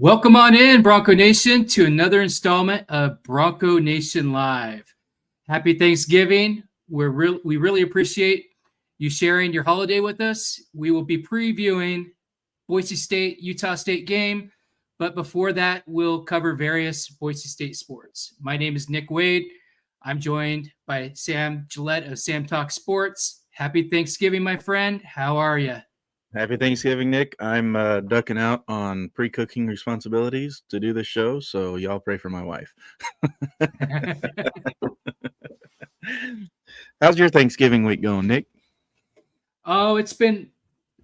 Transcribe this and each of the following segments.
Welcome on in, Bronco Nation, to another installment of Bronco Nation Live. Happy Thanksgiving. We really appreciate you sharing your holiday with us. We will be previewing Boise State, Utah State game, but before that, we'll cover various Boise State sports. My name is Nick Wade. I'm joined by Sam Gillette of Sam Talk Sports. Happy Thanksgiving, my friend. How are you? Happy Thanksgiving, Nick. I'm ducking out on pre-cooking responsibilities to do this show, so y'all pray for my wife. How's your Thanksgiving week going, Nick? Oh, it's been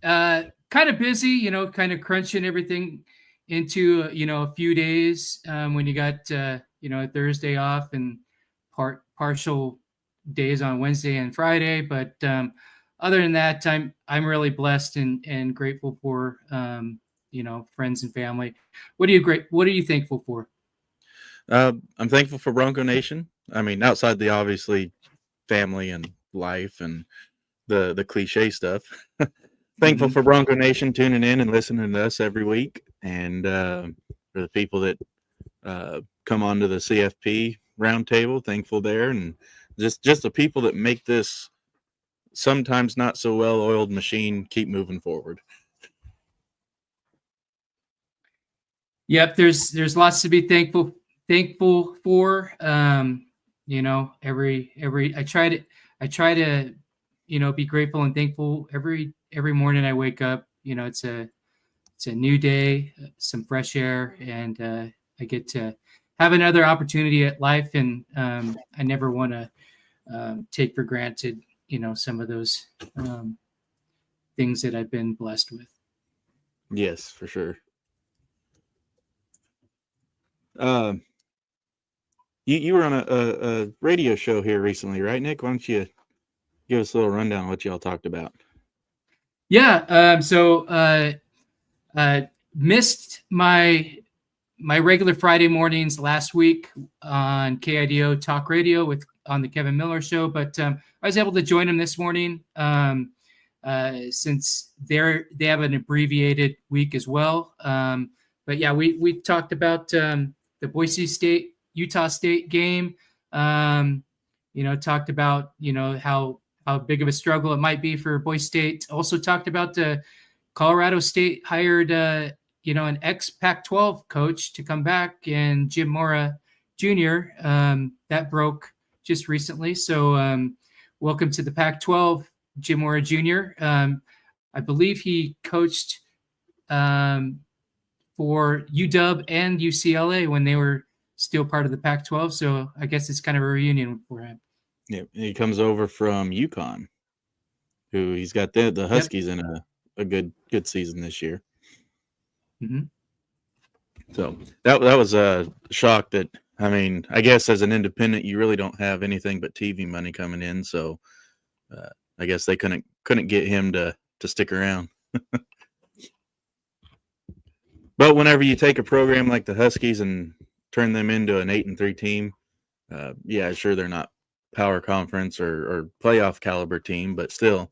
kind of busy, kind of crunching everything into, a few days when you got, Thursday off and partial days on Wednesday and Friday. But other than that, I'm really blessed and grateful for, friends and family. What are you thankful for? I'm thankful for Bronco Nation. I mean, outside the obviously family and life and the cliche stuff. Thankful for Bronco Nation tuning in and listening to us every week, and for the people that come onto the CFP roundtable. Thankful there, and just the people that make this sometimes not so well-oiled machine keep moving forward. Yep, there's lots to be thankful for. Every I try to be grateful and thankful every morning I wake up. It's a new day, some fresh air, and I get to have another opportunity at life, and I never want to take for granted some of those things that I've been blessed with. Yes, for sure. You were on a radio show here recently, right, Nick? Why don't you give us a little rundown of what y'all talked about? Yeah. Missed my regular Friday mornings last week on KIDO Talk Radio on the Kevin Miller Show, but I was able to join them this morning since they have an abbreviated week as well. But yeah, we talked about the Boise State Utah State game. Talked about how big of a struggle it might be for Boise State. Also talked about the Colorado State hired an ex Pac-12 coach to come back, and Jim Mora Jr. That broke just recently. So welcome to the Pac-12, Jim Mora Jr. I believe he coached for UW and UCLA when they were still part of the Pac-12. So I guess it's kind of a reunion for him. Yeah, he comes over from UConn, who he's got the Huskies in a good season this year. Mm-hmm. So that was a shock. That, I mean, I guess as an independent, you really don't have anything but TV money coming in. So I guess they couldn't get him to stick around. But whenever you take a program like the Huskies and turn them into an 8-3 team, yeah, sure, they're not power conference or playoff caliber team, but still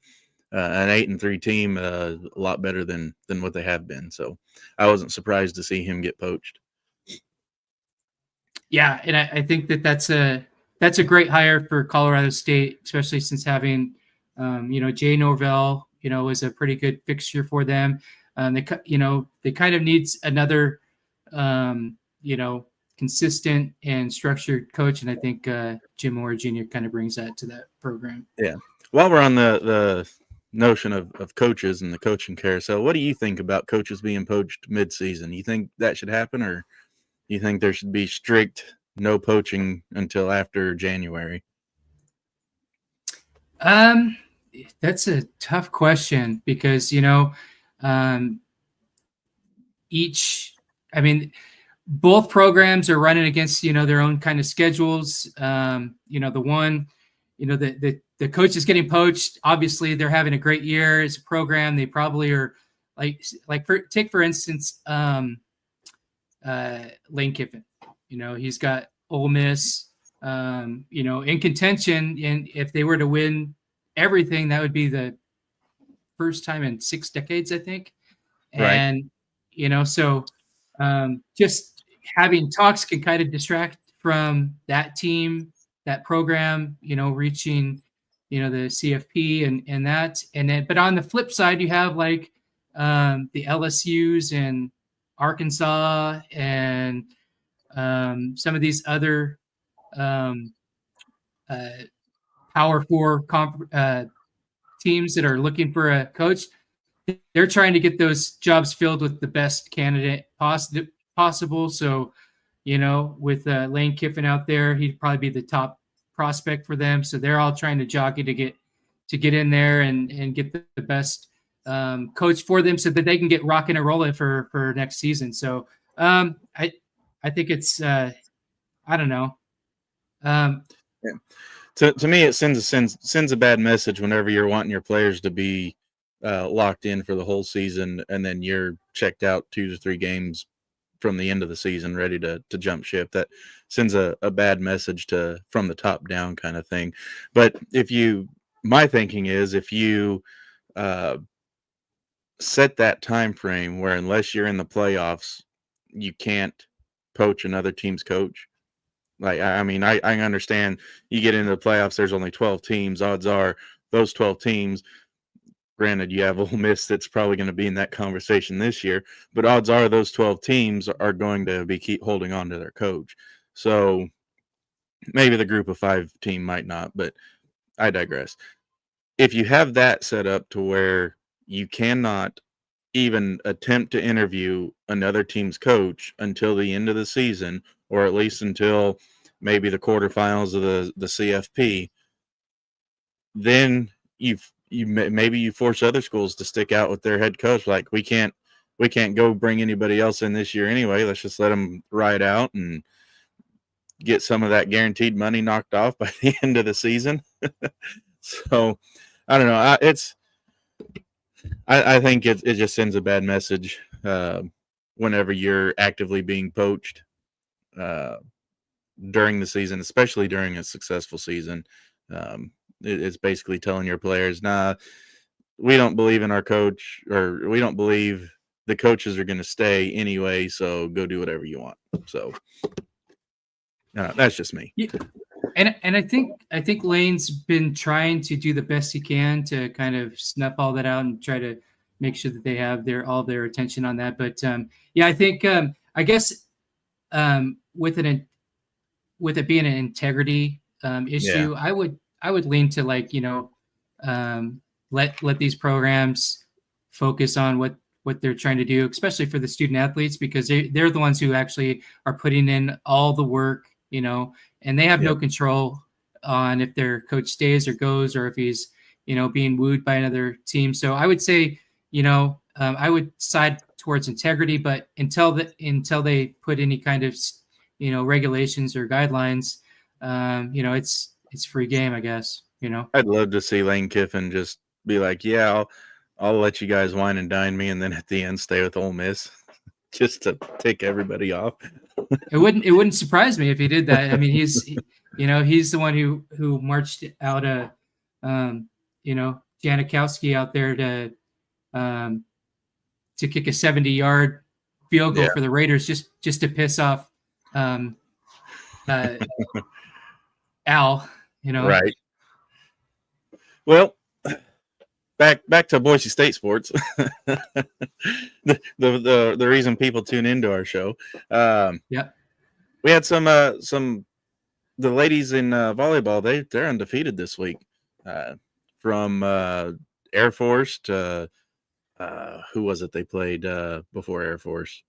an 8-3 team, a lot better than what they have been. So I wasn't surprised to see him get poached. Yeah, and I think that's a great hire for Colorado State, especially since having Jay Norvell, was a pretty good fixture for them. They kind of needs another consistent and structured coach, and I think Jim Mora Jr. kind of brings that to that program. Yeah. While we're on the notion of coaches and the coaching carousel, what do you think about coaches being poached mid-season? You think that should happen, or you think there should be strict no poaching until after January? That's a tough question because both programs are running against their own kind of schedules. The coach is getting poached. Obviously, they're having a great year as a program. They probably are take for instance Lane Kiffin. He's got Ole Miss in contention, and if they were to win everything, that would be the first time in 6 decades, I think. And right. So just having talks can kind of distract from that team, that program, reaching, the CFP and that. And then, but on the flip side, you have like the LSUs and Arkansas and some of these other um, uh, Power Four teams that are looking for a coach. They're trying to get those jobs filled with the best candidate possible. So, with Lane Kiffin out there, he'd probably be the top prospect for them. So they're all trying to jockey to get in there and get the best coach for them so that they can get rocking and rolling for next season. So I think it's I don't know. Yeah. To me, it sends a bad message whenever you're wanting your players to be locked in for the whole season, and then you're checked out 2 to 3 games from the end of the season, ready to jump ship. That sends a bad message from the top down kind of thing. But my thinking is if you set that time frame where unless you're in the playoffs, you can't poach another team's coach. Like, I mean, I understand you get into the playoffs, there's only 12 teams. Odds are those 12 teams, granted, you have Ole Miss that's probably going to be in that conversation this year, but odds are those 12 teams are going to keep holding on to their coach. So maybe the group of 5 team might not, but I digress. If you have that set up to where you cannot even attempt to interview another team's coach until the end of the season, or at least until maybe the quarterfinals of the CFP, then maybe you force other schools to stick out with their head coach. Like, we can't go bring anybody else in this year anyway. Let's just let them ride out and get some of that guaranteed money knocked off by the end of the season. So I don't know. I think it just sends a bad message whenever you're actively being poached during the season, especially during a successful season. It's basically telling your players, nah, we don't believe in our coach, or we don't believe the coaches are going to stay anyway, so go do whatever you want. So that's just me. Yeah. And I think Lane's been trying to do the best he can to kind of snuff all that out and try to make sure that they have all their attention on that. But yeah, I think I guess with it being an integrity issue, yeah. I would lean to like let these programs focus on what they're trying to do, especially for the student athletes, because they're the ones who actually are putting in all the work, and they have no control on if their coach stays or goes, or if he's, being wooed by another team. So I would say, I would side towards integrity, but until they put any kind of, regulations or guidelines, it's free game, I guess, I'd love to see Lane Kiffin just be like, yeah, I'll let you guys wine and dine me, and then at the end stay with Ole Miss just to take everybody off. It wouldn't surprise me if he did that. I mean, he's the one who marched out Janikowski out there to kick a 70-yard field goal for the Raiders just to piss off Al, Right. Well, back to Boise State sports. the reason people tune into our show. We had some the ladies in volleyball. They're undefeated this week. From Air Force to who was it they played before Air Force?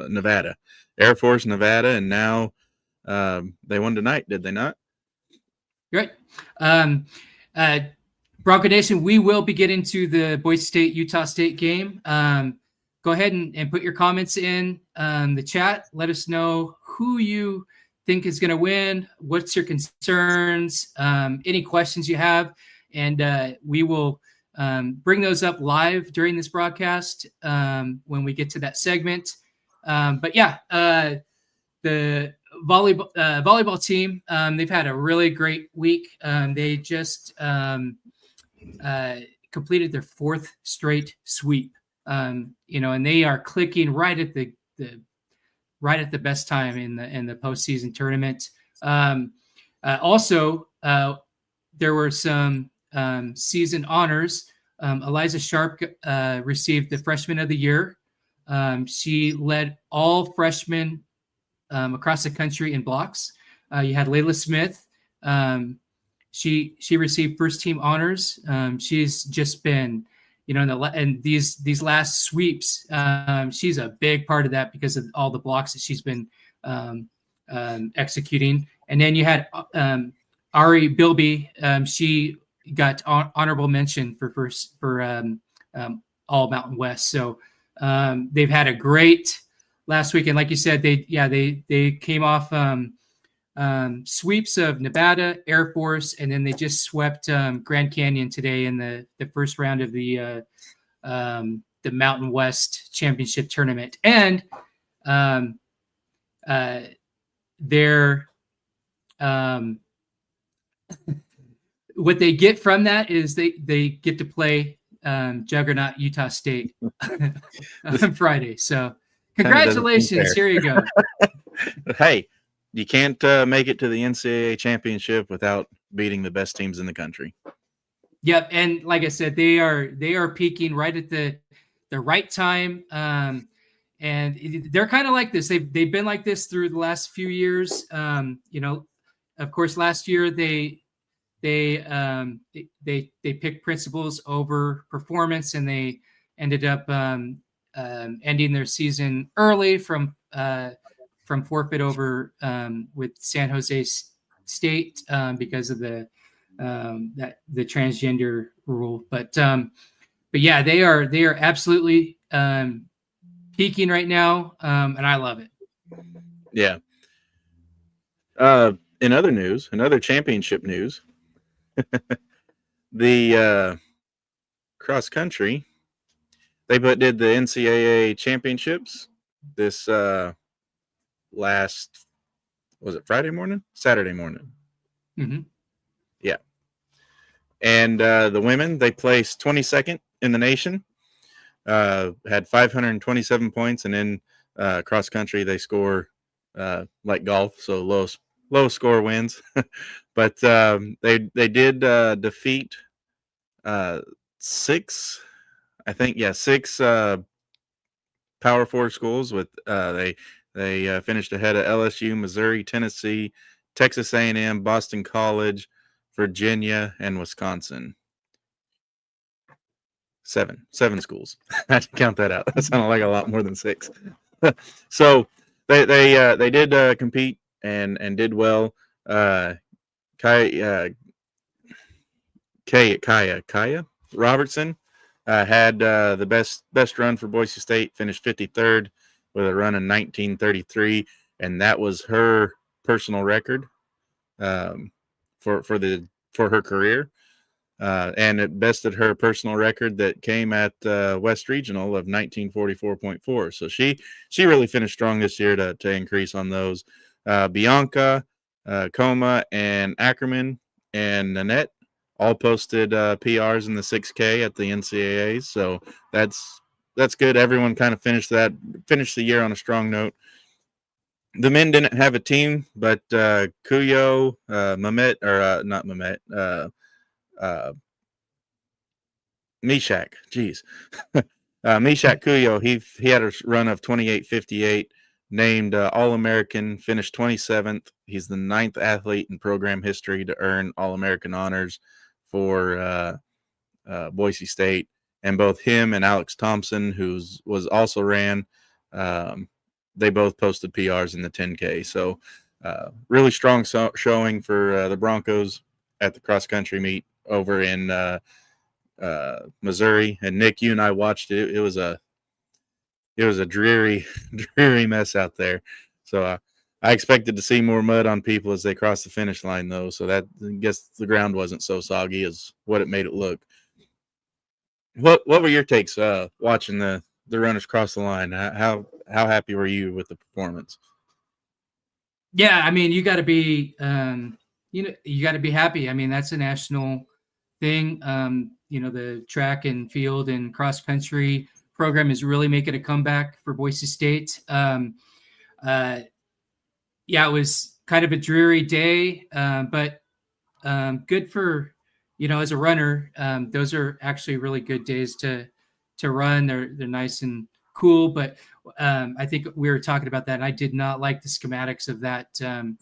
Nevada. Air Force, Nevada, and now they won tonight, did they not? Great. Bronco Nation, we will be getting to the Boise State Utah State game. Go ahead and put your comments in the chat. Let us know who you think is going to win. What's your concerns? Any questions you have, and we will bring those up live during this broadcast when we get to that segment. But yeah, the volleyball team, they've had a really great week. They just completed their 4th straight sweep, and they are clicking right at the right at the best time in the postseason tournament. Also, there were some season honors. Eliza Sharp received the Freshman of the Year. She led all freshmen across the country in blocks. You had Layla Smith. She received first team honors. She's just been, in these last sweeps, she's a big part of that because of all the blocks that she's been executing. And then you had Ari Bilby. She got honorable mention for All Mountain West. So they've had a great last weekend. Like you said, they came off sweeps of Nevada, Air Force, and then they just swept Grand Canyon today in the first round of the Mountain West Championship tournament. And they're what they get from that is they get to play Juggernaut Utah State on Friday. So congratulations. Here you go. Hey, you can't make it to the NCAA championship without beating the best teams in the country. Yep. And like I said, they are peaking right at the right time. And they're kind of like this. They've been like this through the last few years. Of course, last year they picked principles over performance, and they ended up ending their season early from forfeit over with San Jose State because of the transgender rule. But yeah, they are absolutely peaking right now, and I love it. Yeah. In other championship news, the cross country, they did the NCAA championships this last, was it Saturday morning? Mm-hmm. Yeah. And the women, they placed 22nd in the nation, had 527 points, and in cross country they score like golf, so low score wins. But they did defeat six Power Four schools. With they finished ahead of LSU, Missouri, Tennessee, Texas A&M, Boston College, Virginia, and Wisconsin. Seven schools. I had to count that out. That sounded like a lot more than six. So they did compete and did well. Kaya Robertson had the best run for Boise State, finished 53rd with a run in 1933, and that was her personal record for her career. And it bested her personal record that came at West Regional of 1944.4. So she really finished strong this year to increase on those. Bianca, Coma, and Ackerman and Nanette all posted PRs in the 6K at the NCAAs. So that's good. Everyone kind of finished the year on a strong note. The men didn't have a team, but Kuyo, Mehmet, or not Mehmet, Mishak, geez. Mishak Kuyo, he had a run of 28.58, named All-American, finished 27th. He's the 9th athlete in program history to earn All-American honors for Boise State. And both him and Alex Thompson, who was also ran, they both posted PRs in the 10K. So really strong showing for the Broncos at the cross-country meet over in Missouri. And Nick, you and I watched it. It was a dreary mess out there. So I expected to see more mud on people as they crossed the finish line, though. So that, I guess the ground wasn't so soggy as what it made it look. What were your takes watching the runners cross the line? How happy were you with the performance? Yeah, I mean, you got to be you got to be happy. I mean, that's a national thing. The track and field and cross country program is really making a comeback for Boise State. Yeah, it was kind of a dreary day, but good for, as a runner. Those are actually really good days to run. They're nice and cool, but I think we were talking about that, and I did not like the schematics of that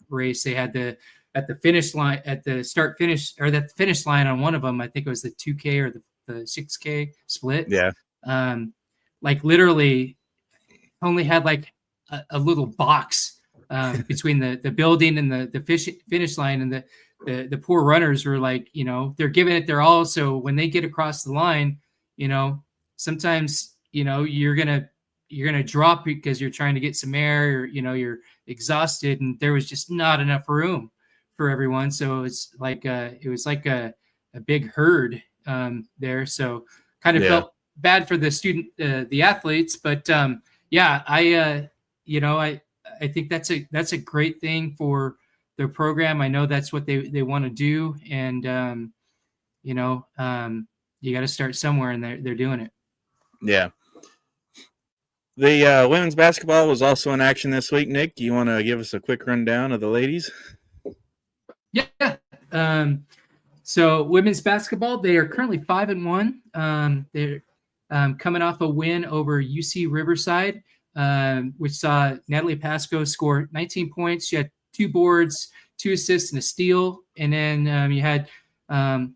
race. They had at the finish line, at the start finish, or that finish line on one of them, I think it was the 2K or the 6K split. Yeah. Like literally only had like a little box between the building and the finish line, and the poor runners were like, they're giving it their all. So when they get across the line, sometimes, you're gonna drop because you're trying to get some air, or you're exhausted, and there was just not enough room for everyone. So it was like a big herd there. So kind of felt bad for the the athletes, but yeah, I think that's a great thing for their program. I know that's what they want to do, and you got to start somewhere, and they're doing it. Yeah. The women's basketball was also in action this week. Nick, you want to give us a quick rundown of the ladies? Yeah. So women's basketball, they are currently 5-1. They're coming off a win over UC Riverside, which saw Natalie Pascoe score 19 points. She had 2 boards, 2 assists, and a steal. And then you had our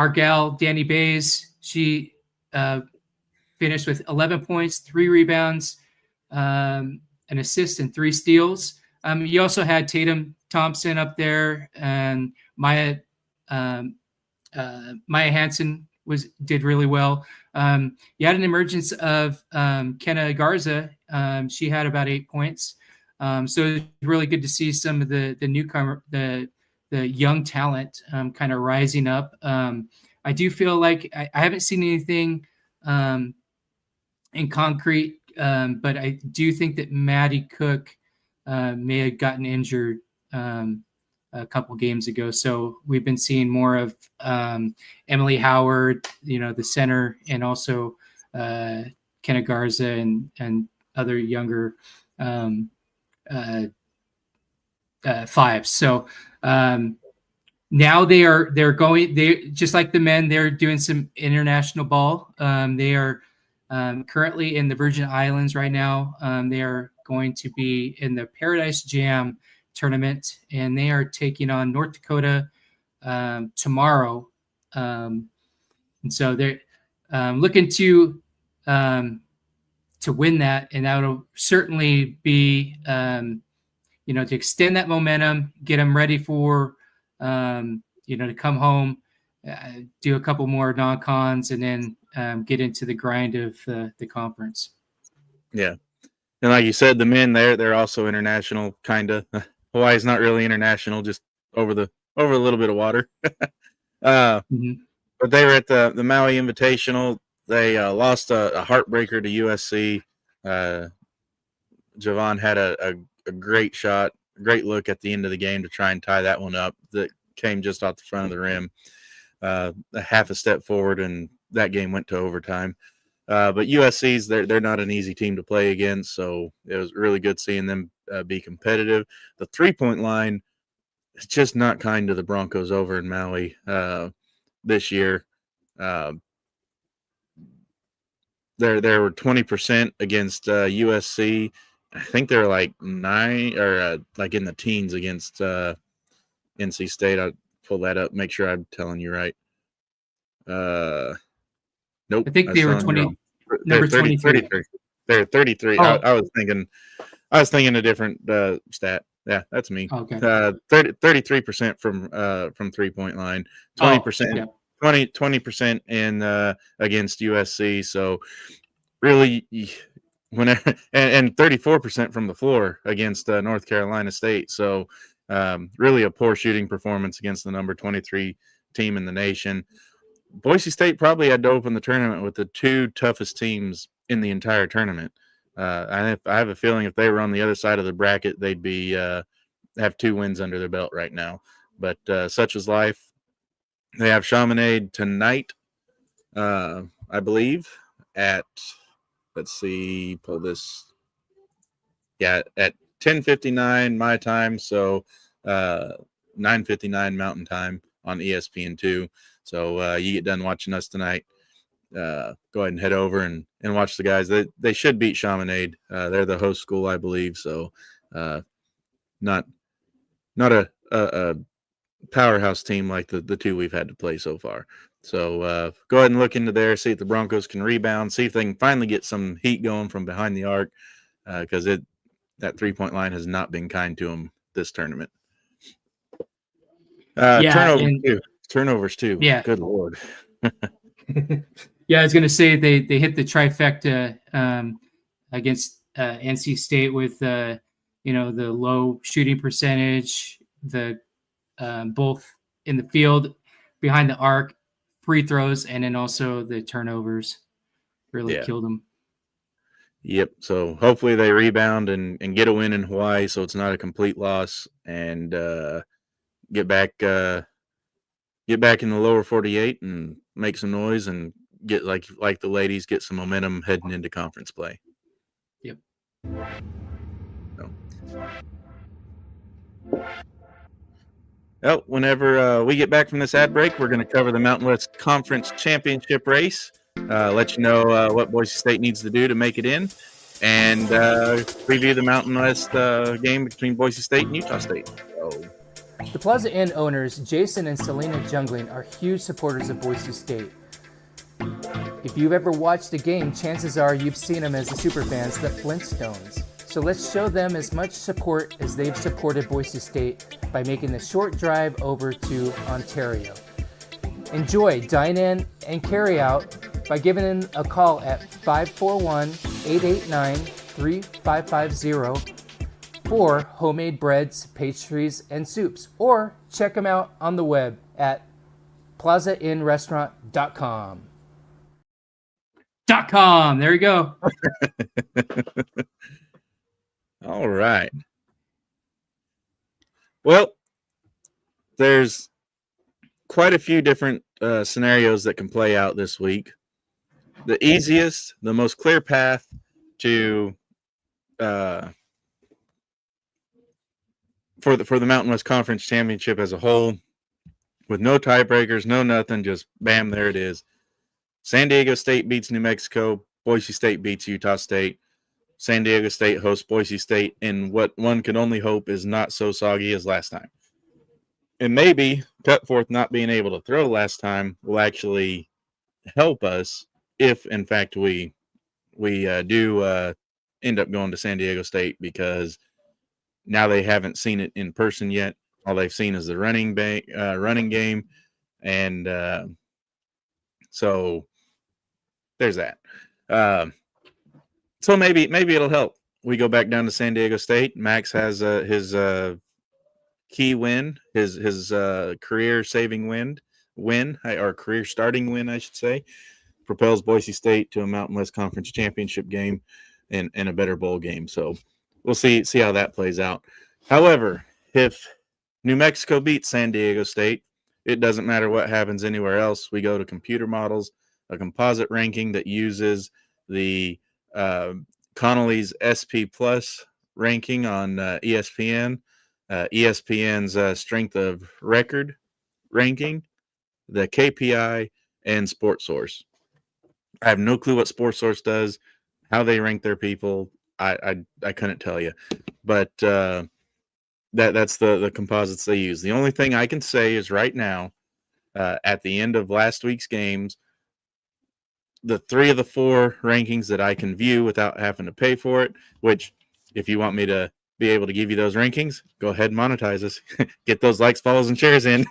gal, Danny Bays. She finished with 11 points, 3 rebounds, an assist, and 3 steals. You also had Tatum Thompson up there, and Maya Hansen did really well. You had an emergence of Kenna Garza. She had about 8 points. So it was really good to see some of the newcomer, the young talent kind of rising up. I do feel like I haven't seen anything in concrete, but I do think that Maddie Cook may have gotten injured a couple games ago. So we've been seeing more of Emily Howard, the center, and also Kenna Garza and other younger fives. So now they're going, just like the men, they're doing some international ball. They are currently in the Virgin Islands right now. They are going to be in the Paradise Jam tournament, and they are taking on North Dakota tomorrow. And so they're looking to win that, and that'll certainly be to extend that momentum, get them ready for to come home, do a couple more non-cons, and then get into the grind of the conference. Yeah. And like you said, the men they're also international, kind of. Hawaii's not really international, just over a little bit of water. But they were at the Maui Invitational. They lost a heartbreaker to USC. Javon had a great shot, great look at the end of the game to try and tie that one up. That came just off the front of the rim, a half a step forward, and that game went to overtime. But USC's they're not an easy team to play against, so it was really good seeing them be competitive. The 3-point line is just not kind to the Broncos over in Maui this year. There were 20% against USC. I think they're like 9 or like in the teens against NC State. I'll pull that up, make sure I'm telling you right. Nope. I think they were 20. Number 23. They're 33. Oh. I was thinking a different stat. Yeah, that's me. Okay. 33% from 3-point line, 20%, 20% in against USC. So really, whenever and 34% from the floor against North Carolina State. So really a poor shooting performance against the number 23 team in the nation. Boise State probably had to open the tournament with the 2 toughest teams in the entire tournament. I have a feeling if they were on the other side of the bracket, they'd be have 2 wins under their belt right now. But such is life. They have Chaminade tonight I believe, at, let's see, pull this. Yeah, at 10:59 my time, so 9:59 Mountain Time on ESPN2. So you get done watching us tonight, go ahead and head over and watch the guys. They should beat Chaminade. They're the host school, I believe. So not a powerhouse team like the two we've had to play so far. So go ahead and look into there, see if the Broncos can rebound, see if they can finally get some heat going from behind the arc, because that 3-point line has not been kind to them this tournament. Turnovers too. Yeah. Good Lord. Yeah, I was going to say they hit the trifecta against NC State with the low shooting percentage, the both in the field, behind the arc, free throws, and then also the turnovers really killed them. Yep. So hopefully they rebound and get a win in Hawaii, so it's not a complete loss, and get back in the lower 48 and make some noise and get like the ladies, get some momentum heading into conference play. Yep. So. Well, whenever we get back from this ad break, we're going to cover the Mountain West Conference Championship race, let you know what Boise State needs to do to make it in, and preview the Mountain West game between Boise State and Utah State. So. The Plaza Inn owners, Jason and Selena Jungling, are huge supporters of Boise State. If you've ever watched a game, chances are you've seen them as the superfans, the Flintstones. So let's show them as much support as they've supported Boise State by making the short drive over to Ontario. Enjoy dine-in and carry-out by giving them a call at 541-889-3550 for homemade breads, pastries, and soups. Or check them out on the web at plazainrestaurant.com. There you go. All right. Well, there's quite a few different scenarios that can play out this week. The easiest, the most clear path to for the Mountain West Conference Championship as a whole, with no tiebreakers, no nothing, just bam, there it is. San Diego State beats New Mexico. Boise State beats Utah State. San Diego State hosts Boise State in what one can only hope is not so soggy as last time. And maybe Cutforth not being able to throw last time will actually help us if, in fact, we do end up going to San Diego State, because now they haven't seen it in person yet. All they've seen is the running game, and so there's that. So maybe it'll help. We go back down to San Diego State. Max has his key win, his career-saving win, or career-starting win, I should say, propels Boise State to a Mountain West Conference Championship game and a better bowl game. So we'll see how that plays out. However, if New Mexico beats San Diego State, it doesn't matter what happens anywhere else. We go to computer models, a composite ranking that uses the Connolly's SP Plus ranking on ESPN, ESPN's strength of record ranking, the KPI, and Sports Source. I have no clue what Sports Source does, how they rank their people. I couldn't tell you, but that's the composites they use. The only thing I can say is right now, at the end of last week's games, the 3 of the 4 rankings that I can view without having to pay for it, which if you want me to be able to give you those rankings, go ahead and monetize us. Get those likes, follows, and shares in,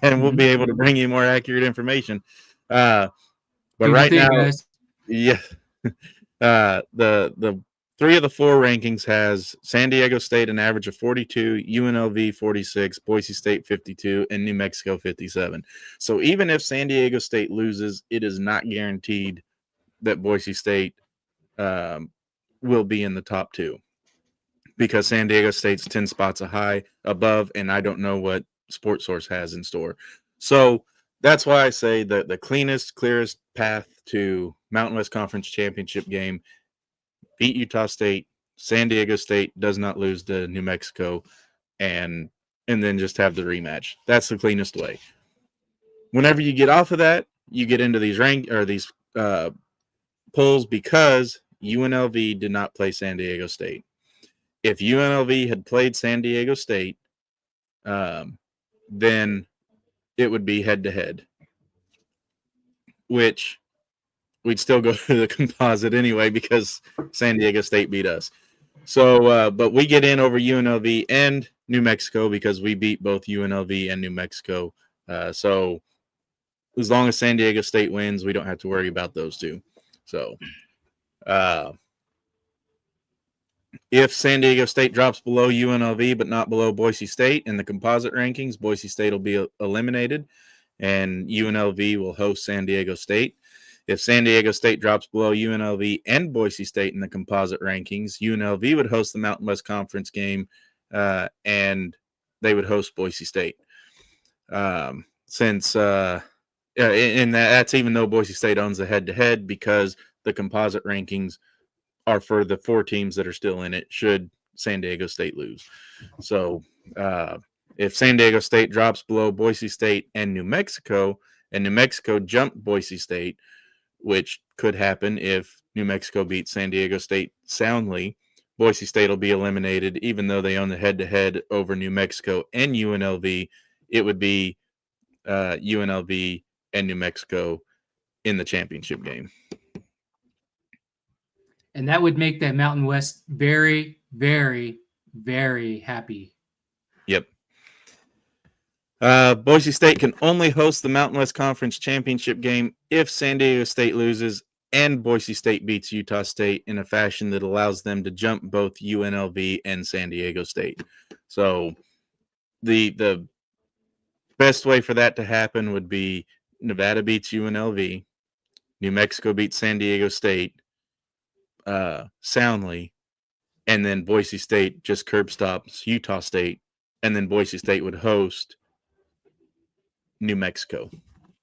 and we'll be able to bring you more accurate information. But right now, yeah, the 3 of the 4 rankings has San Diego State an average of 42, UNLV 46, Boise State 52, and New Mexico 57. So even if San Diego State loses, it is not guaranteed that Boise State will be in the top 2, because San Diego State's 10 spots above, and I don't know what Sports Source has in store. So that's why I say that the cleanest, clearest path to Mountain West Conference Championship game, beat Utah State, San Diego State does not lose to New Mexico, and then just have the rematch. That's the cleanest way. Whenever you get off of that, you get into these polls because UNLV did not play San Diego State. If UNLV had played San Diego State, then it would be head-to-head, which we'd still go to the composite anyway because San Diego State beat us. So, but we get in over UNLV and New Mexico because we beat both UNLV and New Mexico. So as long as San Diego State wins, we don't have to worry about those two. So if San Diego State drops below UNLV but not below Boise State in the composite rankings, Boise State will be eliminated and UNLV will host San Diego State. If San Diego State drops below UNLV and Boise State in the composite rankings, UNLV would host the Mountain West Conference game, and they would host Boise State. And that's even though Boise State owns the head-to-head, because the composite rankings are for the 4 teams that are still in it should San Diego State lose. So if San Diego State drops below Boise State and New Mexico jump Boise State, which could happen if New Mexico beats San Diego State soundly, Boise State will be eliminated. Even though they own the head-to-head over New Mexico and UNLV, it would be UNLV and New Mexico in the championship game. And that would make that Mountain West very, very, very happy. Yep. Boise State can only host the Mountain West Conference Championship game if San Diego State loses and Boise State beats Utah State in a fashion that allows them to jump both UNLV and San Diego State. So the best way for that to happen would be Nevada beats UNLV, New Mexico beats San Diego State soundly, and then Boise State just curb stops Utah State, and then Boise State would host New Mexico,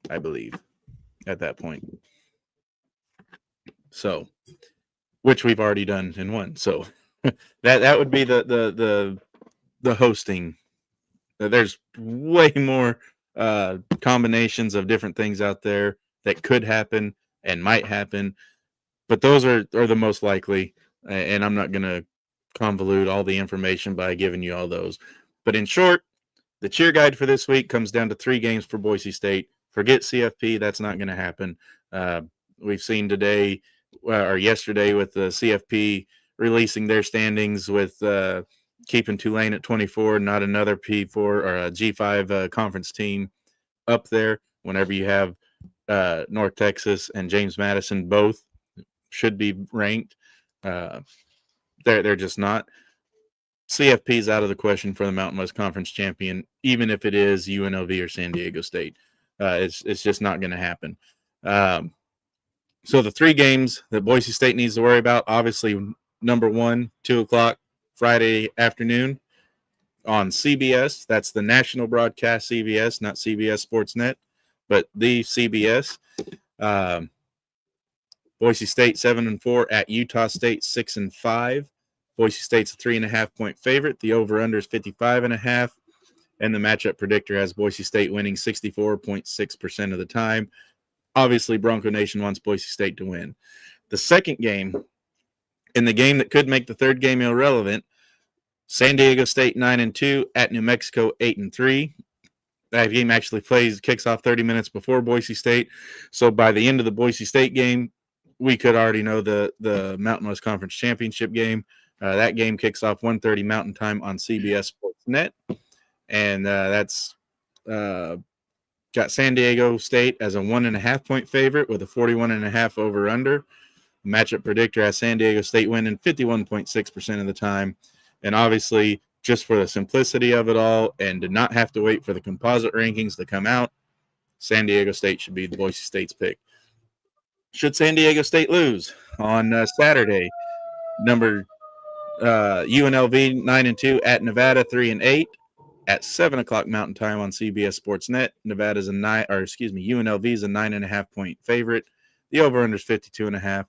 I believe, at that point. So, which we've already done and won. So that would be the hosting. There's way more combinations of different things out there that could happen and might happen, but those are the most likely. And I'm not going to convolute all the information by giving you all those. But in short, the cheer guide for this week comes down to 3 games for Boise State. Forget CFP. That's not going to happen. We've seen today or yesterday with the CFP releasing their standings with keeping Tulane at 24, not another P4 or a G5 conference team up there. Whenever you have North Texas and James Madison both should be ranked. They're just not. CFP is out of the question for the Mountain West Conference champion, even if it is UNLV or San Diego State. It's just not going to happen. So the 3 games that Boise State needs to worry about, obviously, number 1, 2 o'clock Friday afternoon on CBS. That's the national broadcast CBS, not CBS Sportsnet, but the CBS. Boise State 7-4 at Utah State 6-5. Boise State's a 3.5-point favorite. The over/under is 55.5, and the matchup predictor has Boise State winning 64.6% of the time. Obviously, Bronco Nation wants Boise State to win. The second game, in the game that could make the third game irrelevant, San Diego State 9-2 at New Mexico 8-3. That game actually kicks off 30 minutes before Boise State. So by the end of the Boise State game, we could already know the Mountain West Conference Championship game. That game kicks off 1:30 Mountain Time on CBS Sportsnet. And that's got San Diego State as a 1.5-point favorite with a 41.5 over/under. Matchup predictor has San Diego State winning 51.6% of the time. And obviously, just for the simplicity of it all and to not have to wait for the composite rankings to come out, San Diego State should be the Boise State's pick. Should San Diego State lose on Saturday, number UNLV 9-2 at Nevada 3-8. at 7 o'clock Mountain Time on CBS Sports Net. Nevada's UNLV is a 9.5-point favorite. The over-under is 52.5.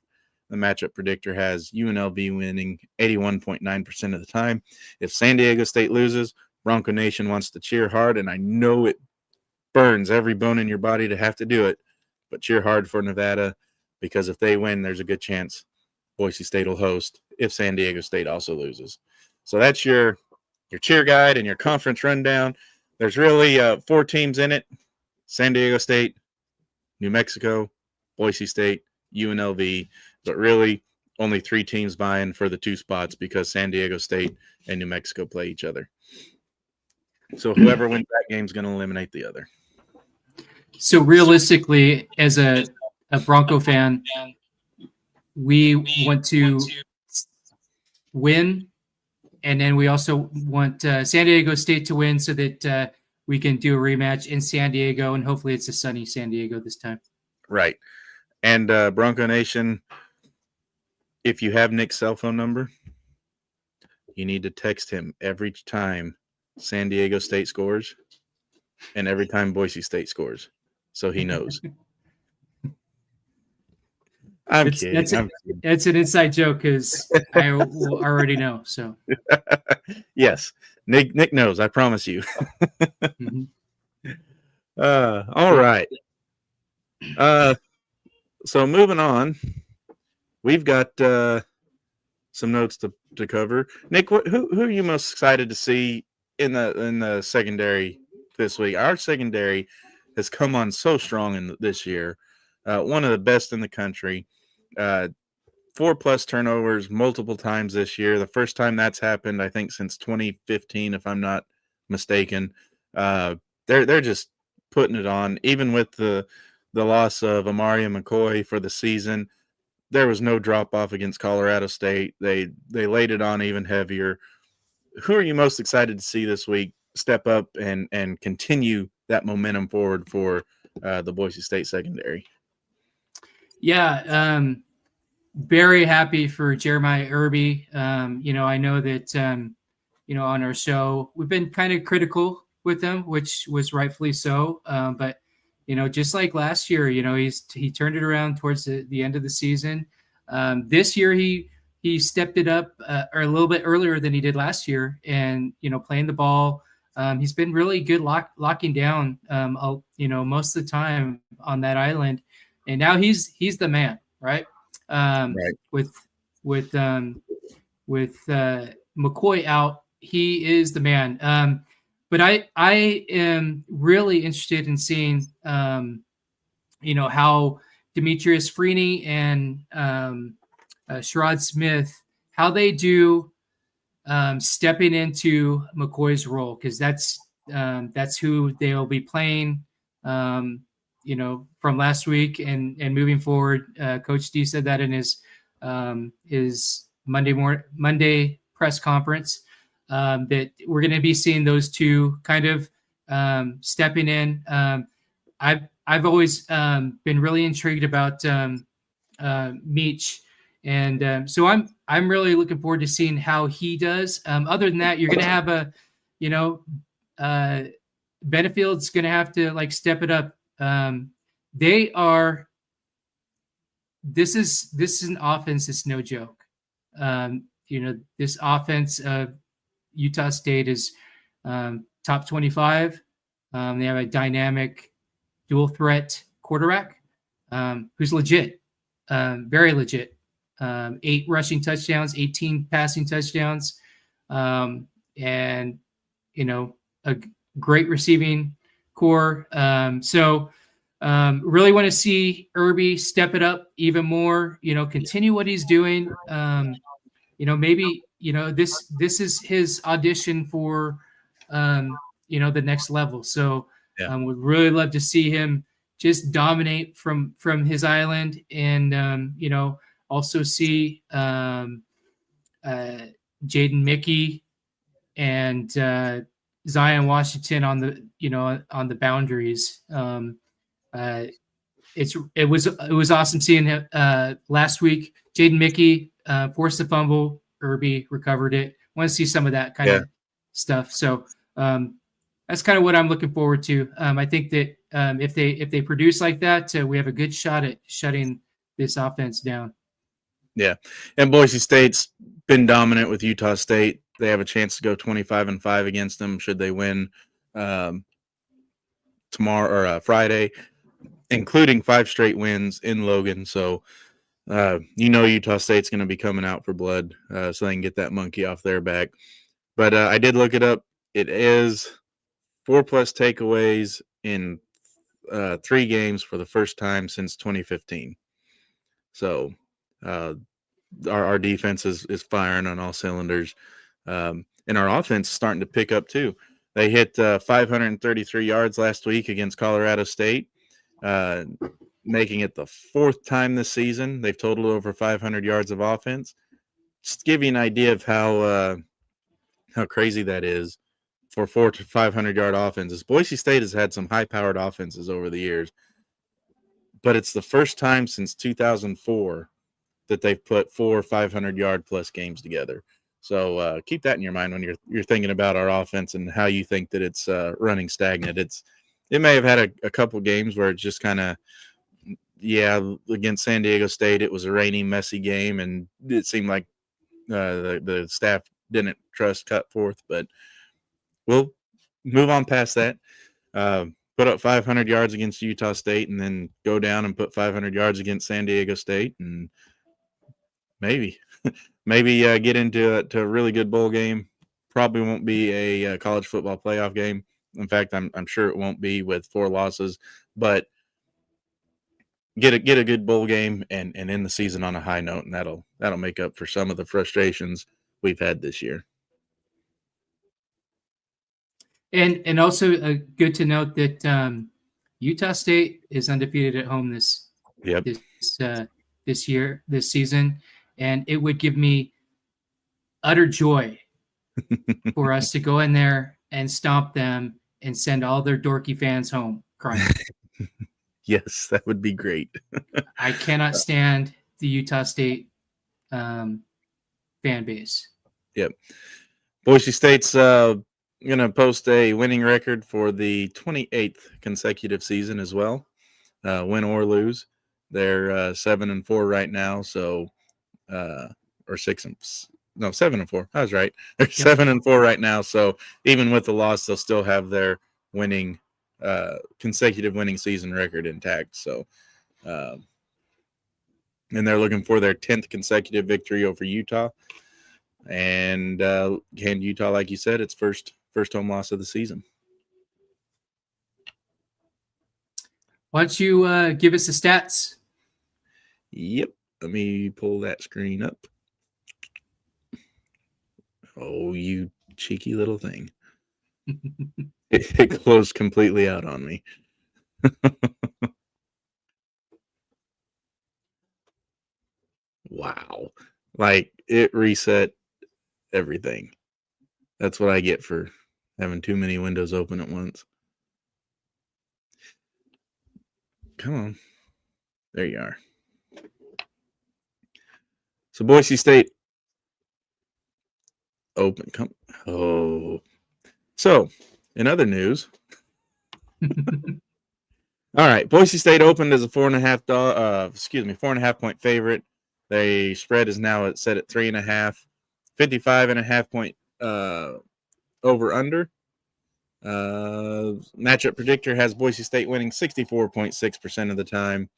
The matchup predictor has UNLV winning 81.9% of the time. If San Diego State loses, Bronco Nation wants to cheer hard, and I know it burns every bone in your body to have to do it, but cheer hard for Nevada, because if they win, there's a good chance Boise State will host if San Diego State also loses. So that's your cheer guide and your conference rundown. There's really 4 teams in it: San Diego State, New Mexico, Boise State, UNLV, but really only 3 teams vying for the 2 spots because San Diego State and New Mexico play each other. So whoever wins that game is going to eliminate the other. So realistically, as a Bronco fan, we want to win, and then we also want San Diego State to win so that we can do a rematch in San Diego, and hopefully it's a sunny San Diego this time. Right. And Bronco Nation, if you have Nick's cell phone number, you need to text him every time San Diego State scores and every time Boise State scores, so he knows. I'm kidding. That's an inside joke because I already know. So yes, Nick knows. I promise you. Mm-hmm. All right. So moving on, we've got some notes to cover. Nick, who are you most excited to see in the secondary this week? Our secondary has come on so strong this year. One of the best in the country. 4+ turnovers multiple times this year. The first time that's happened, I think, since 2015, if I'm not mistaken. They're just putting it on. Even with the loss of Amaria McCoy for the season, there was no drop off against Colorado State. They laid it on even heavier. Who are you most excited to see this week step up and continue that momentum forward for the Boise State secondary? Yeah, very happy for Jeremiah Irby. I know that, on our show, we've been kind of critical with him, which was rightfully so. But, just like last year, he turned it around towards the end of the season. This year, he stepped it up or a little bit earlier than he did last year, and, playing the ball. He's been really good locking down, most of the time on that island. And now he's the man, right? Right. With McCoy out, he is the man. But I am really interested in seeing, how Demetrius Freeney and Sherrod Smith, how they do stepping into McCoy's role, because that's who they'll be playing. From last week and moving forward. Coach D said that in his Monday press conference, that we're going to be seeing those two kind of stepping in. I've always been really intrigued about Meach, and so I'm really looking forward to seeing how he does. Other than that, you're going to have Benefield's going to have to step it up. This is an offense. It's no joke. This offense of Utah State is top 25. They have a dynamic dual threat quarterback who's legit, very legit. 8 rushing touchdowns, 18 passing touchdowns, and a great receiving core. So really want to see Irby step it up even more, continue what he's doing. Maybe, this is his audition for, the next level. So would really love to see him just dominate from his island, and, also see Jaden Mickey and Zion Washington on the boundaries. It was awesome seeing him last week. Jaden Mickey forced the fumble. Irby recovered it. Want to see some of that kind of stuff. So that's kind of what I'm looking forward to. I think that if they produce like that, we have a good shot at shutting this offense down. Yeah, and Boise State's been dominant with Utah State. They have a chance to go 25-5 against them should they win tomorrow or Friday, including 5 straight wins in Logan. So Utah State's going to be coming out for blood, so they can get that monkey off their back. But I did look it up. It is 4+ takeaways in 3 games for the first time since 2015. So our defense is firing on all cylinders, and our offense is starting to pick up too. They hit 533 yards last week against Colorado State, making it the 4th time this season they've totaled over 500 yards of offense. Just to give you an idea of how crazy that is for 400 to 500 yard offenses. Boise State has had some high-powered offenses over the years, but it's the first time since 2004 that they've put 4 500-yard plus games together. So keep that in your mind when you're thinking about our offense and how you think that it's running stagnant. It may have had a couple games where it's just kind of, against San Diego State, it was a rainy, messy game, and it seemed like the staff didn't trust Cutforth, but we'll move on past that. Put up 500 yards against Utah State and then go down and put 500 yards against San Diego State, and maybe get into a really good bowl game. Probably won't be a college football playoff game. In fact, I'm sure it won't be with 4 losses, but get a good bowl game and end the season on a high note, and that'll make up for some of the frustrations we've had this year. And also good to note that Utah State is undefeated at home this season, and it would give me utter joy for us to go in there and stomp them and send all their dorky fans home crying. Yes, that would be great. I cannot stand the Utah State fan base. Yep. Boise State's going to post a winning record for the 28th consecutive season as well, win or lose. They're 7-4 right now, so or 7-4. I was right. They're 7-4 right now, so even with the loss, they'll still have their winning consecutive winning season record intact. So, and they're looking for their 10th consecutive victory over Utah. And Utah, like you said, it's first home loss of the season. Why don't you give us the stats? Yep. Let me pull that screen up. Oh, you cheeky little thing. It closed completely out on me. Wow. Like, it reset everything. That's what I get for having too many windows open at once. Come on. There you are. So Boise State open. So, in other news, all right, Boise State opened as a 4.5 point favorite. The spread is now set at 3.5, 55.5 point over under. Matchup predictor has Boise State winning 64.6% of the time.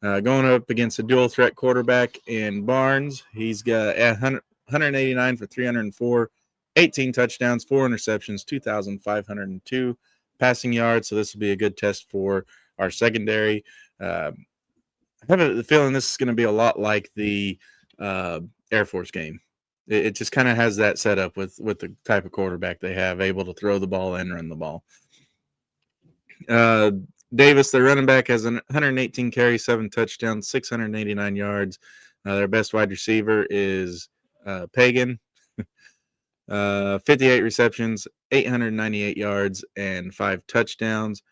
Going up against a dual threat quarterback in Barnes, he's got 189 for 304, 18 touchdowns, 4 interceptions, 2,502 passing yards. So this will be a good test for our secondary. I have a feeling this is going to be a lot like the Air Force game. It just kind of has that setup with the type of quarterback they have, able to throw the ball and run the ball. Davis, their running back, has 118 carries, 7 touchdowns, 689 yards. Their best wide receiver is Pagan, 58 receptions, 898 yards, and 5 touchdowns.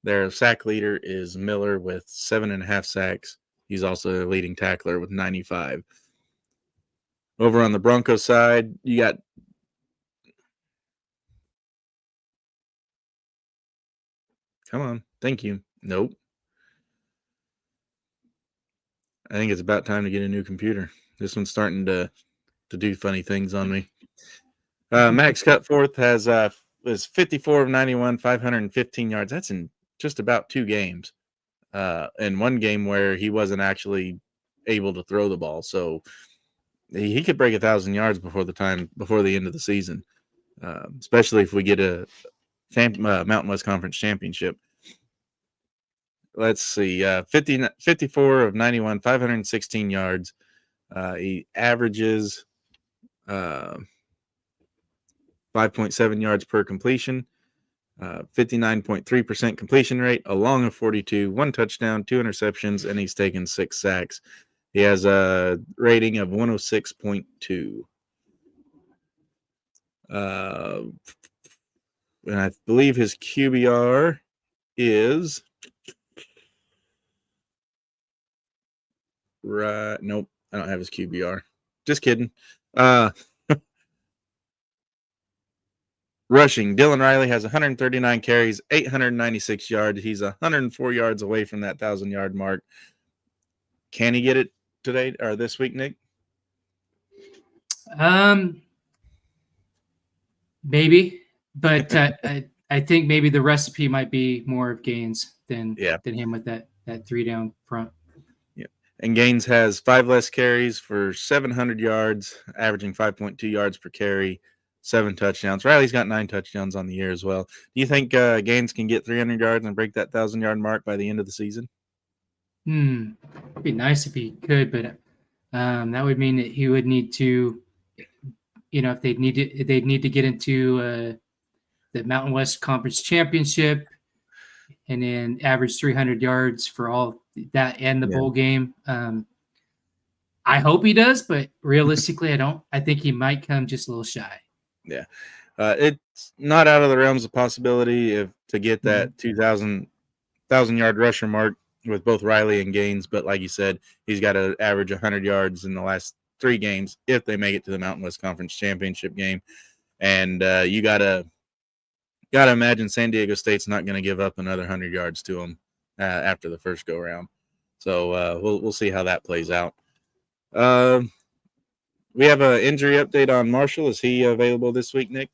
Their sack leader is Miller with 7.5 sacks. He's also a leading tackler with 95. Over on the Bronco side, you got Come on. Thank you. Nope. I think it's about time to get a new computer. This one's starting to do funny things on me. Max Cutforth was 54 of 91, 515 yards. That's in just about 2 games. In one game where he wasn't actually able to throw the ball, so he could break 1,000 yards before the end of the season, especially if we get a Mountain West Conference championship. Let's see, 54 of 91, 516 yards. He averages 5.7 yards per completion, 59.3% completion rate, a long of 42, 1 touchdown, 2 interceptions, and he's taken 6 sacks. He has a rating of 106.2. And I believe his QBR is right. Nope, I don't have his QBR. Just kidding. Rushing, Dylan Riley has 139 carries, 896 yards. He's 104 yards away from that 1,000-yard mark. Can he get it today or this week, Nick? Maybe, but I think maybe the recipe might be more of Gaines than him with that 3 down front. Yeah, and Gaines has 5 less carries for 700 yards, averaging 5.2 yards per carry. 7 touchdowns. Riley's got 9 touchdowns on the year as well. Do you think Gaines can get 300 yards and break that 1,000-yard mark by the end of the season? It'd be nice if he could, but that would mean that he would need to, if they'd need to get into the Mountain West Conference Championship and then average 300 yards for all that and the bowl game. I hope he does, but realistically, I don't. I think he might come just a little shy. Yeah, it's not out of the realms of possibility to get that 1,000-yard rusher mark with both Riley and Gaines. But like you said, he's got to average 100 yards in the last 3 games if they make it to the Mountain West Conference Championship game. And you gotta imagine San Diego State's not going to give up another 100 yards to him after the first go round. So we'll see how that plays out. We have an injury update on Marshall. Is he available this week, Nick?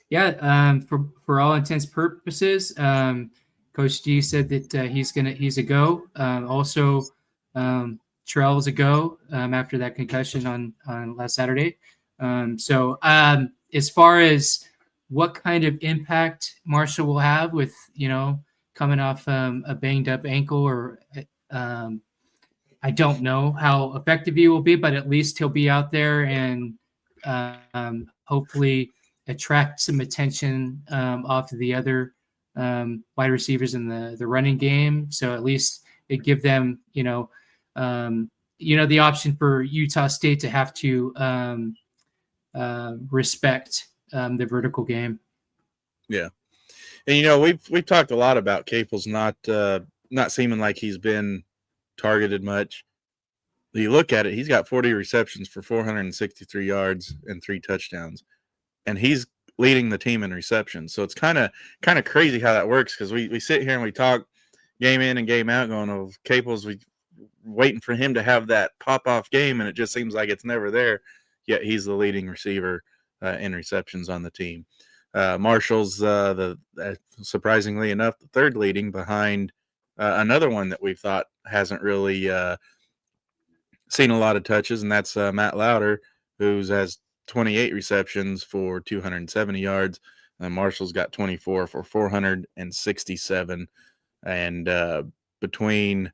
Yeah, for all intents purposes, Coach D said that he's a go. Also, Terrell's a go after that concussion on last Saturday. So as far as what kind of impact Marshall will have with coming off a banged up ankle or I don't know how effective he will be, but at least he'll be out there and hopefully attract some attention off of the other wide receivers in the running game. So at least it give them, the option for Utah State to have to respect the vertical game. Yeah, and we've talked a lot about Caples not seeming like he's been targeted much. You look at it, he's got 40 receptions for 463 yards and 3 touchdowns, and he's leading the team in receptions. So it's kind of crazy how that works, because we sit here and we talk game in and game out going, oh, Caples, we waiting for him to have that pop-off game, and it just seems like it's never there, yet he's the leading receiver in receptions on the team. Marshall's surprisingly enough the 3rd leading behind another one that we've thought hasn't really seen a lot of touches, and that's Matt Lauder, who has 28 receptions for 270 yards. Marshall's got 24 for 467. And between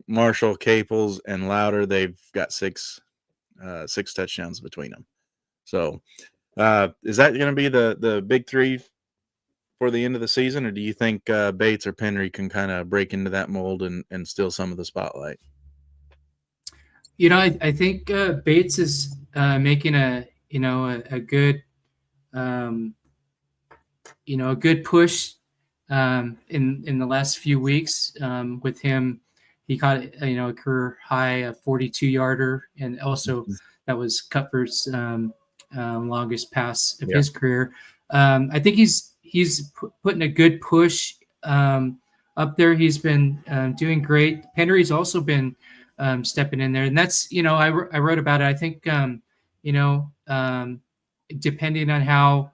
Marshall, Caples, and Lauder, they've got 6 touchdowns between them. So is that going to be the big 3 for the end of the season, or do you think Bates or Penry can kind of break into that mold and steal some of the spotlight? I think Bates is making a good a good push in the last few weeks with him. He caught a career high of 42-yarder, and also that was Cutforth's longest pass of his career. I think he's putting a good push up there. He's been doing great. Penry's also been stepping in there, and that's I wrote about it. I think depending on how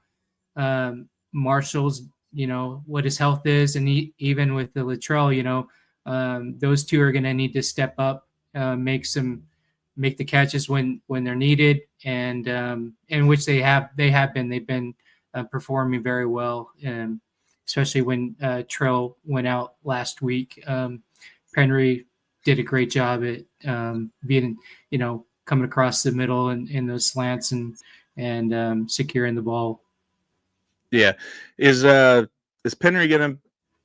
Marshall's what his health is, and even with the Latrell, those two are going to need to step up, make the catches when they're needed, and which they've been performing very well, especially when Trell went out last week. Penry did a great job at being coming across the middle and in those slants and securing the ball. Yeah, is Penry gonna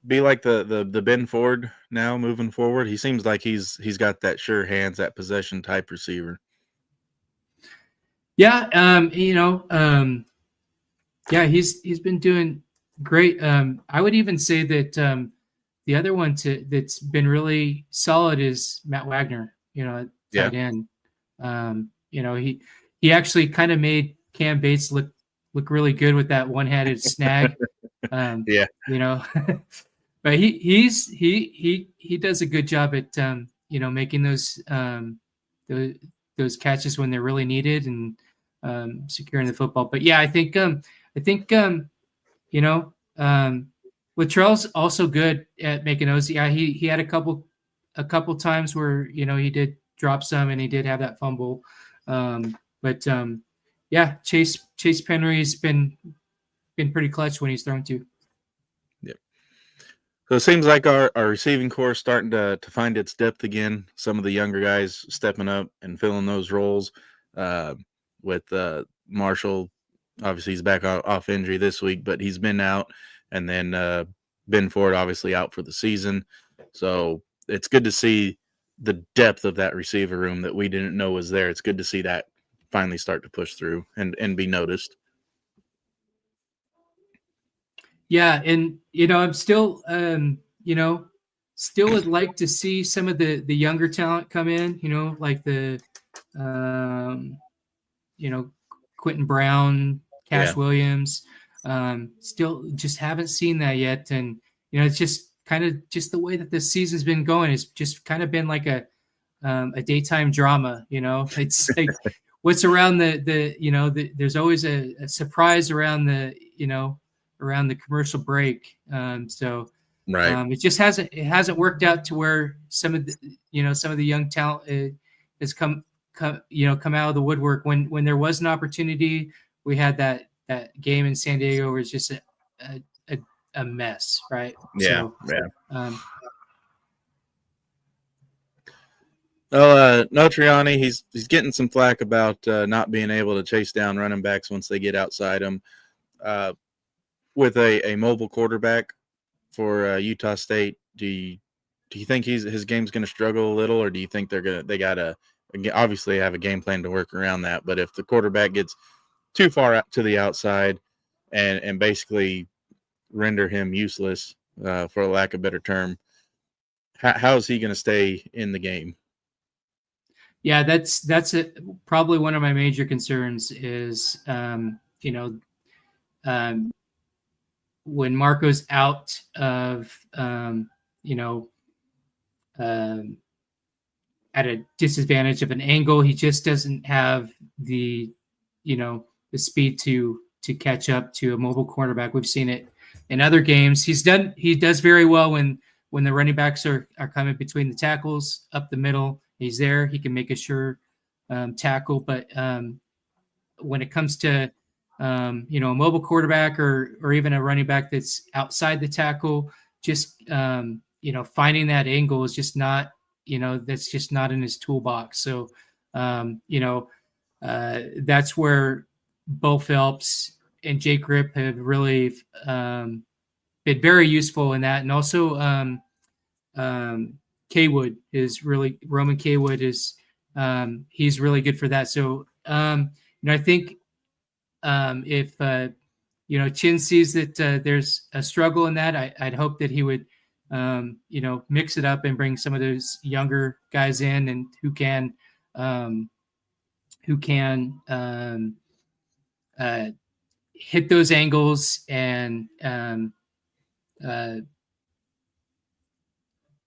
be like the Ben Ford now moving forward? He seems like he's got that sure hands, that possession type receiver. Yeah, he's been doing great. I would even say that the other one that's been really solid is Matt Wagner. Tight end. He actually kind of made Cam Bates look really good with that one-handed snag. But he does a good job at making those catches when they're really needed and securing the football. But yeah, I think Latrell's also good at making those. Yeah, he had a couple times where he did drop some and he did have that fumble. Yeah, Chase Penry's been pretty clutch when he's thrown to. Yep. So it seems like our receiving core is starting to find its depth again. Some of the younger guys stepping up and filling those roles. With Marshall, obviously he's back off injury this week, but he's been out. And then Ben Ford obviously out for the season. So it's good to see the depth of that receiver room that we didn't know was there. It's good to see that finally start to push through and be noticed. Yeah, and I'm still still would like to see some of the younger talent come in, like the Quentin Brown, Cash Williams. Still just haven't seen that yet, and it's just kind of just the way that this season's been going. It's just kind of been like a daytime drama. It's like what's around there's always a surprise around the commercial break. So right, it just hasn't worked out to where some of the young talent has come out of the woodwork. When there was an opportunity, we had that game in San Diego where it's just a mess, right? Yeah, so, Notriani, he's getting some flack about not being able to chase down running backs once they get outside him. With a mobile quarterback for Utah State, do you think his game's going to struggle a little, or do you think they gotta obviously have a game plan to work around that? But if the quarterback gets too far out to the outside and basically render him useless, for a lack of a better term, how is he going to stay in the game? Yeah, that's probably one of my major concerns is, when Marco's out of, at a disadvantage of an angle, he just doesn't have the speed to catch up to a mobile quarterback. We've seen it in other games. He does very well when the running backs are coming between the tackles up the middle. He's there. He can make a sure tackle. But when it comes to a mobile quarterback or even a running back that's outside the tackle, just finding that angle is just not that's just not in his toolbox. So that's where Bo Phelps and Jake Ripp have really been very useful in that, and also Kaywood is really Roman Kaywood is he's really good for that. So I think if Chin sees that there's a struggle in that, I'd hope that he would mix it up and bring some of those younger guys in and who can hit those angles and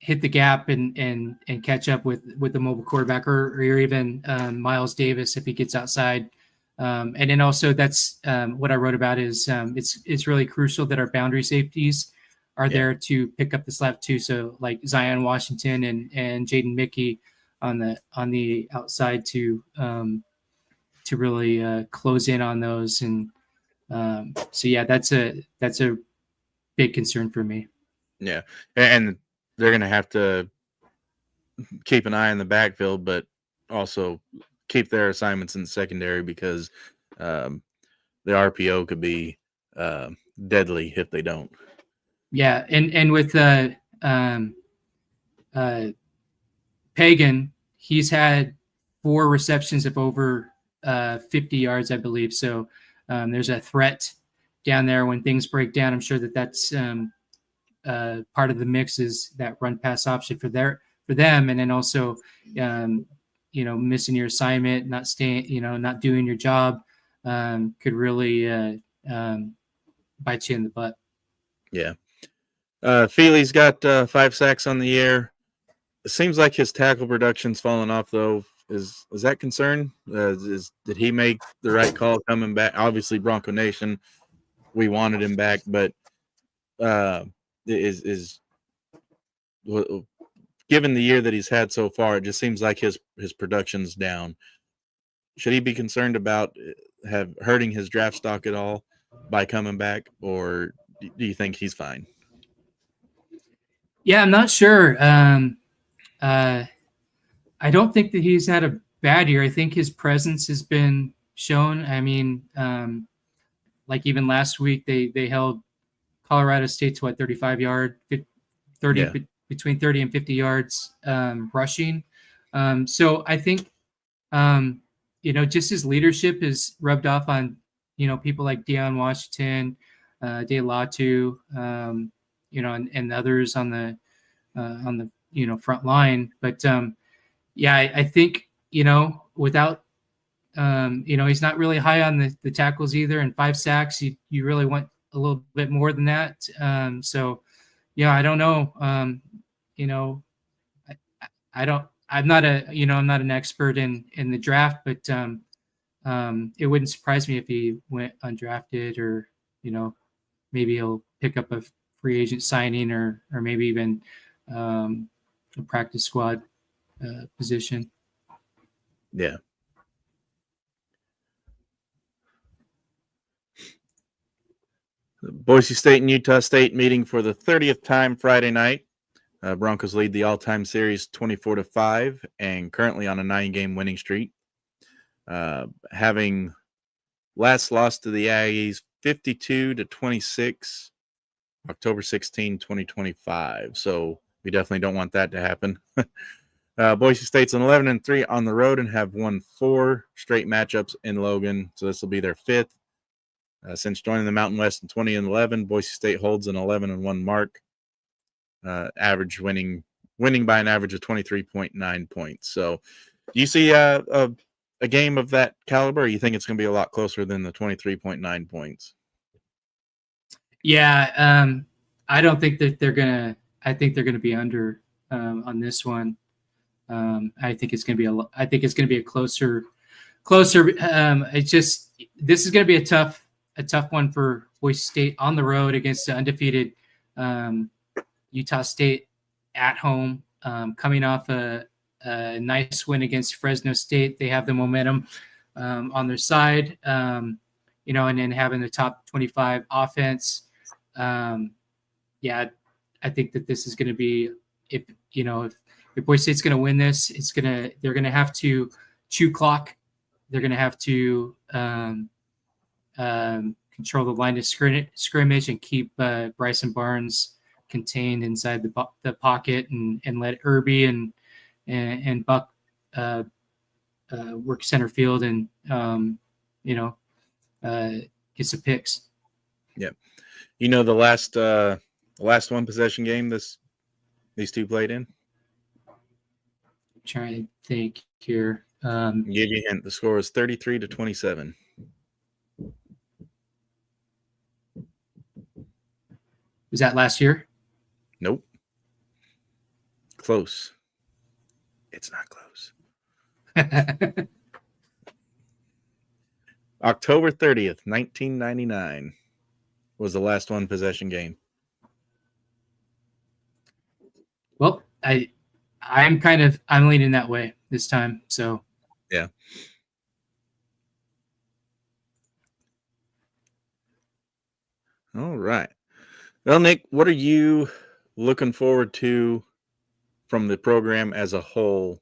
hit the gap and catch up with the mobile quarterback or even Miles Davis if he gets outside. And then also that's what I wrote about is it's really crucial that our boundary safeties are there to pick up the slack too. So like Zion Washington and Jaden Mickey on the outside to really close in on those. And so yeah, that's a big concern for me. Yeah, and they're going to have to keep an eye on the backfield, but also keep their assignments in the secondary because the RPO could be deadly if they don't. Yeah, and with Pagan, he's had 4 receptions of over 50 yards, I believe. So there's a threat down there when things break down. I'm sure that's part of the mix is that run pass option for them, and then also missing your assignment, not staying, not doing your job could really bite you in the butt. Yeah. Feely's got 5 sacks on the year. It seems like his tackle production's fallen off, though. Is that concern? Did he make the right call coming back? Obviously, Bronco Nation, we wanted him back, but given the year that he's had so far, it just seems like his production's down. Should he be concerned about hurting his draft stock at all by coming back, or do you think he's fine? Yeah, I'm not sure. I don't think that he's had a bad year. I think his presence has been shown. I mean, like even last week, they held Colorado State to 35 yard, 30 between 30 and 50 yards rushing. So I think just his leadership is rubbed off on people like Deion Washington, De Latu, and others on the front line. But I think without he's not really high on the tackles either, and 5 sacks you really want a little bit more than that. So I don't know. I'm not an expert in the draft, but it wouldn't surprise me if he went undrafted, or maybe he'll pick up a free agent signing, or maybe even a practice squad position. Yeah. Boise State and Utah State meeting for the 30th time Friday night. Broncos lead the all-time series 24-5 and currently on a 9-game winning streak. Having last lost to the Aggies 52-26, October 16, 2025. So we definitely don't want that to happen. Boise State's an 11-3 on the road and have won 4 straight matchups in Logan. So this will be their 5th. Since joining the Mountain West in 2011, Boise State holds an 11-1 mark, average winning by an average of 23.9 points. So do you see a game of that caliber, or you think it's going to be a lot closer than the 23.9 points? Yeah, I don't think that they're going to – I think they're going to be under on this one. I think it's going to be a closer. It's just this is going to be a tough one for Boise State on the road against the undefeated Utah State at home, coming off a nice win against Fresno State. They have the momentum on their side, and then having the top 25 offense. I think that this is going to be if Boise State's going to win this, they're going to have to chew clock. They're going to have to control the line of scrimmage and keep Bryson Barnes contained inside the pocket, and let Irby and Buck work center field and get some picks. Yeah, the last one possession game these two played in. I'm trying to think here. Give you a hint. The score is 33-27. Was that last year? Nope. Close. It's not close. October 30th, 1999 was the last one possession game. Well, I'm leaning that way this time. So yeah. All right. Well, Nick, what are you looking forward to from the program as a whole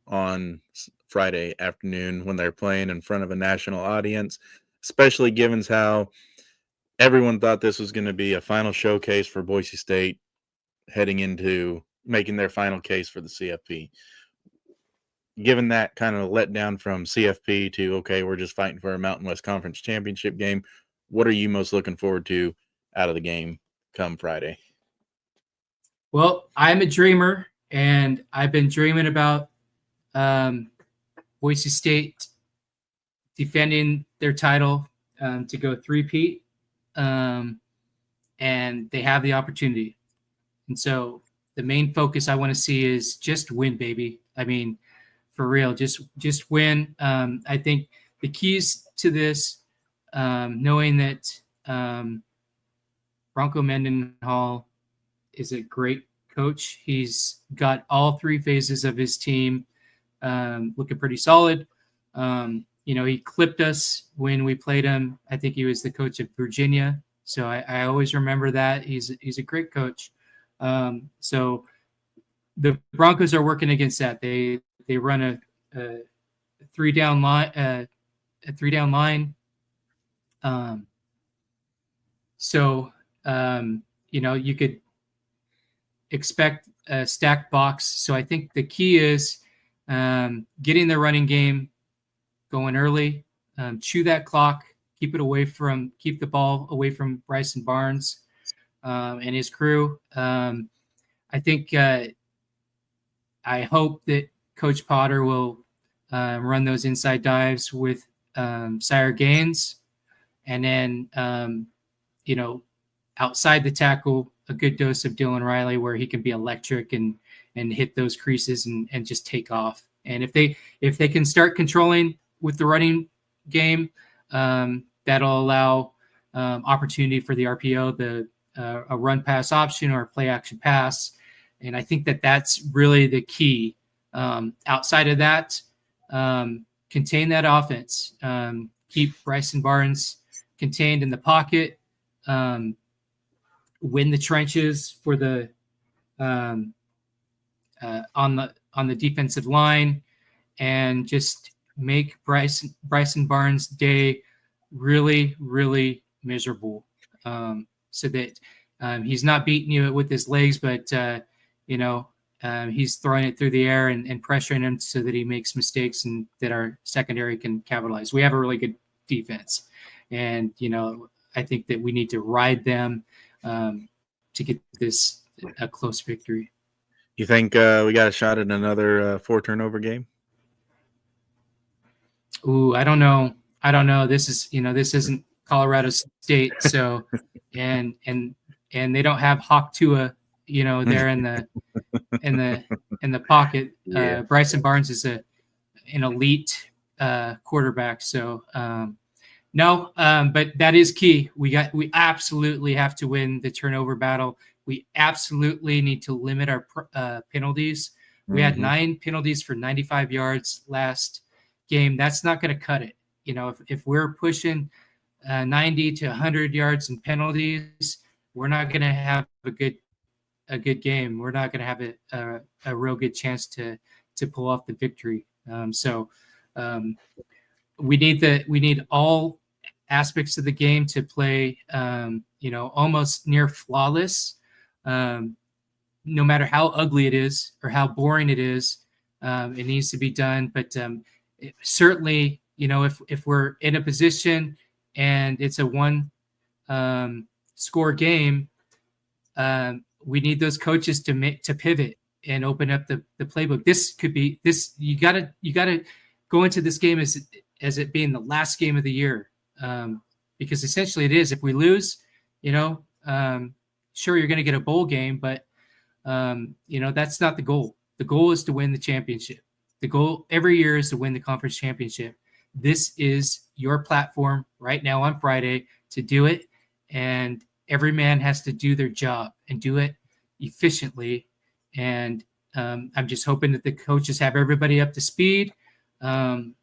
on Friday afternoon when they're playing in front of a national audience, especially given how everyone thought this was going to be a final showcase for Boise State heading into making their final case for the CFP? Given that kind of letdown from CFP to, okay, we're just fighting for a Mountain West Conference championship game, what are you most looking forward to out of the game come Friday? Well, I'm a dreamer, and I've been dreaming about Boise State defending their title to go three-peat, and they have the opportunity. And so the main focus I want to see is just win, baby. I mean, for real, just win. I think the keys to this, knowing that Bronco Mendenhall is a great coach. He's got all three phases of his team looking pretty solid. He clipped us when we played him. I think he was the coach of Virginia. So I always remember that. He's a great coach. So the Broncos are working against that. They run a three down line. You could expect a stacked box. So I think the key is getting the running game going early, chew that clock, keep the ball away from Bryson Barnes and his crew. I think I hope that Coach Potter will run those inside dives with Sire Gaines, and then outside the tackle, a good dose of Dylan Riley where he can be electric and hit those creases and just take off. And if they can start controlling with the running game, that'll allow opportunity for the RPO, a run pass option or a play action pass. And I think that's really the key. Outside of that, contain that offense. Keep Bryson Barnes contained in the pocket. Win the trenches for the on the defensive line, and just make Bryson Barnes' day really, really miserable, so that he's not beating you with his legs, but he's throwing it through the air and pressuring him so that he makes mistakes and that our secondary can capitalize. We have a really good defense, and I think that we need to ride them to get this a close victory. You think we got a shot at another 4 turnover game? Ooh, I don't know. This isn't Colorado State, so and they don't have Hawk Tua, there in the pocket. Yeah. Bryson Barnes is an elite quarterback, so no, but that is key. We absolutely have to win the turnover battle. We absolutely need to limit our penalties. We had 9 penalties for 95 yards last game. That's not going to cut it. If we're pushing 90 to 100 yards in penalties, we're not going to have a good game. We're not going to have a real good chance to pull off the victory. We need all aspects of the game to play, almost near flawless. No matter how ugly it is or how boring it is, it needs to be done. But certainly, if we're in a position and it's a one score game, we need those coaches to pivot and open up the playbook. This could be this. You gotta go into this game as it being the last game of the year, because essentially it is. If we lose, sure, you're going to get a bowl game, but that's not the goal. The goal is to win the championship. The goal every year is to win the conference championship. This is your platform right now on Friday to do it, and every man has to do their job and do it efficiently. And I'm just hoping that the coaches have everybody up to speed, and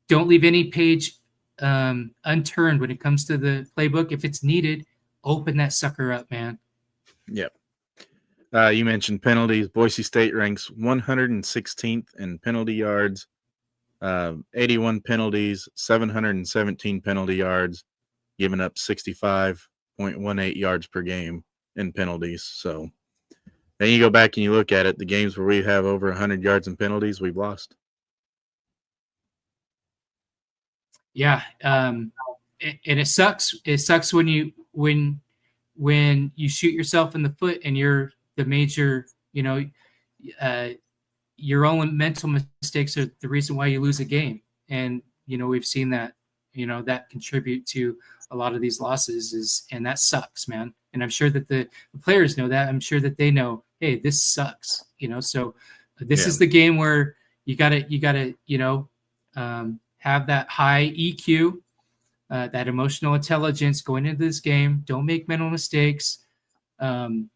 don't leave any page unturned when it comes to the playbook. If it's needed, open that sucker up, man. Yep. You mentioned penalties. Boise State ranks 116th in penalty yards, 81 penalties, 717 penalty yards, giving up 65.18 yards per game in penalties. So then you go back and you look at it, the games where we have over 100 yards in penalties, we've lost. Yeah. And it sucks. It sucks when you shoot yourself in the foot and you're the major, your own mental mistakes are the reason why you lose a game. And, we've seen that, that contribute to a lot of these losses and that sucks, man. And I'm sure that the players know that. I'm sure that they know, hey, this sucks, so this is the game where you gotta, have that high EQ, that emotional intelligence going into this game. Don't make mental mistakes. Do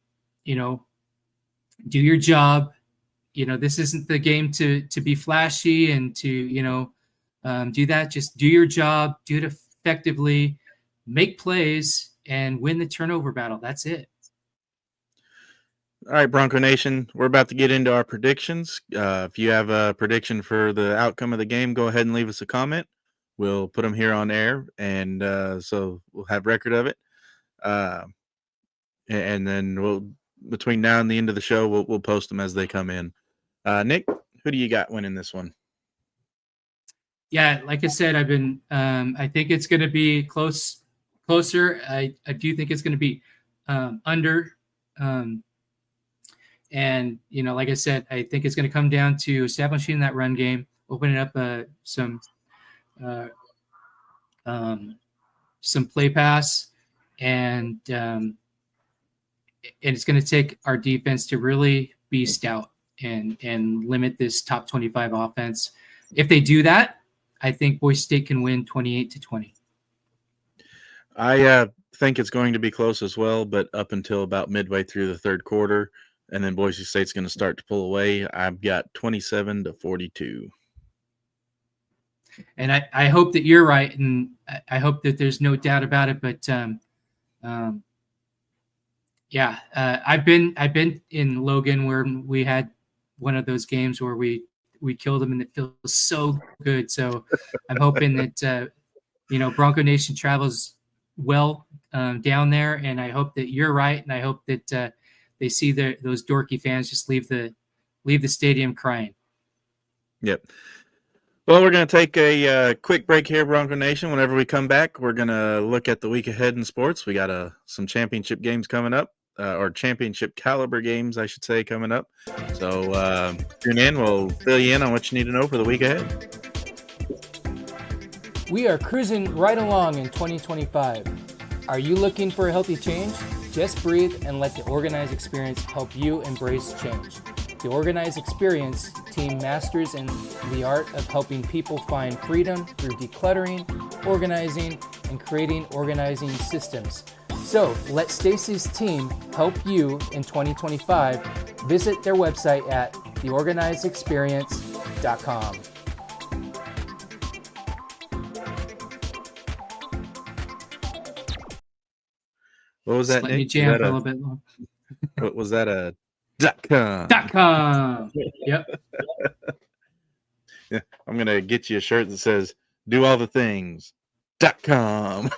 your job. This isn't the game to be flashy and to, do that. Just do your job, do it effectively, make plays, and win the turnover battle. That's it. All right, Bronco Nation, we're about to get into our predictions. If you have a prediction for the outcome of the game, go ahead and leave us a comment. We'll put them here on air, and so we'll have record of it. And then between now and the end of the show, we'll post them as they come in. Nick, who do you got winning this one? Yeah, like I said, I think it's going to be closer. I do think it's going to be under. And, like I said, I think it's going to come down to establishing that run game, opening up some play pass, and it's going to take our defense to really be stout and limit this top 25 offense. If they do that, I think Boise State can win 28-20. I think it's going to be close as well, but up until about midway through the third quarter, and then Boise State's going to start to pull away. I've got 27-42. And I hope that you're right, and I hope that there's no doubt about it. But I've been in Logan where we had one of those games where we killed them, and it feels so good. So I'm hoping that Bronco Nation travels well down there, and I hope that you're right, and I hope that they see those dorky fans just leave the stadium crying. Yep. Well, we're going to take a quick break here, Bronco Nation. Whenever we come back, we're going to look at the week ahead in sports. We got some championship games coming up, or championship caliber games, I should say, coming up. So tune in. We'll fill you in on what you need to know for the week ahead. We are cruising right along in 2025. Are you looking for a healthy change? Just breathe and let the Organized Experience help you embrace change. The Organized Experience team masters in the art of helping people find freedom through decluttering, organizing, and creating organizing systems. So let Stacy's team help you in 2025. Visit their website at theorganizedexperience.com. What was that, Let me Nick? jam for a little bit long. What was that? .com. .com. Yep. Yeah, I'm going to get you a shirt that says, do all the things. .com.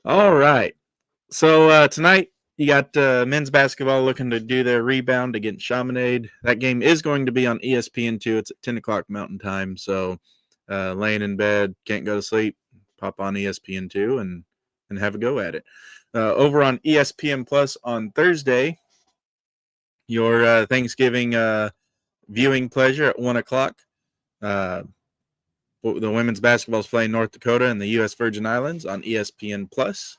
All right. So tonight you got men's basketball looking to do their rebound against Chaminade. That game is going to be on ESPN2. It's at 10 o'clock Mountain Time. So laying in bed, can't go to sleep, pop on ESPN2 and have a go at it. Over on ESPN Plus on Thursday, your Thanksgiving viewing pleasure at 1 o'clock. The women's basketball is playing North Dakota and the U.S. Virgin Islands on ESPN Plus.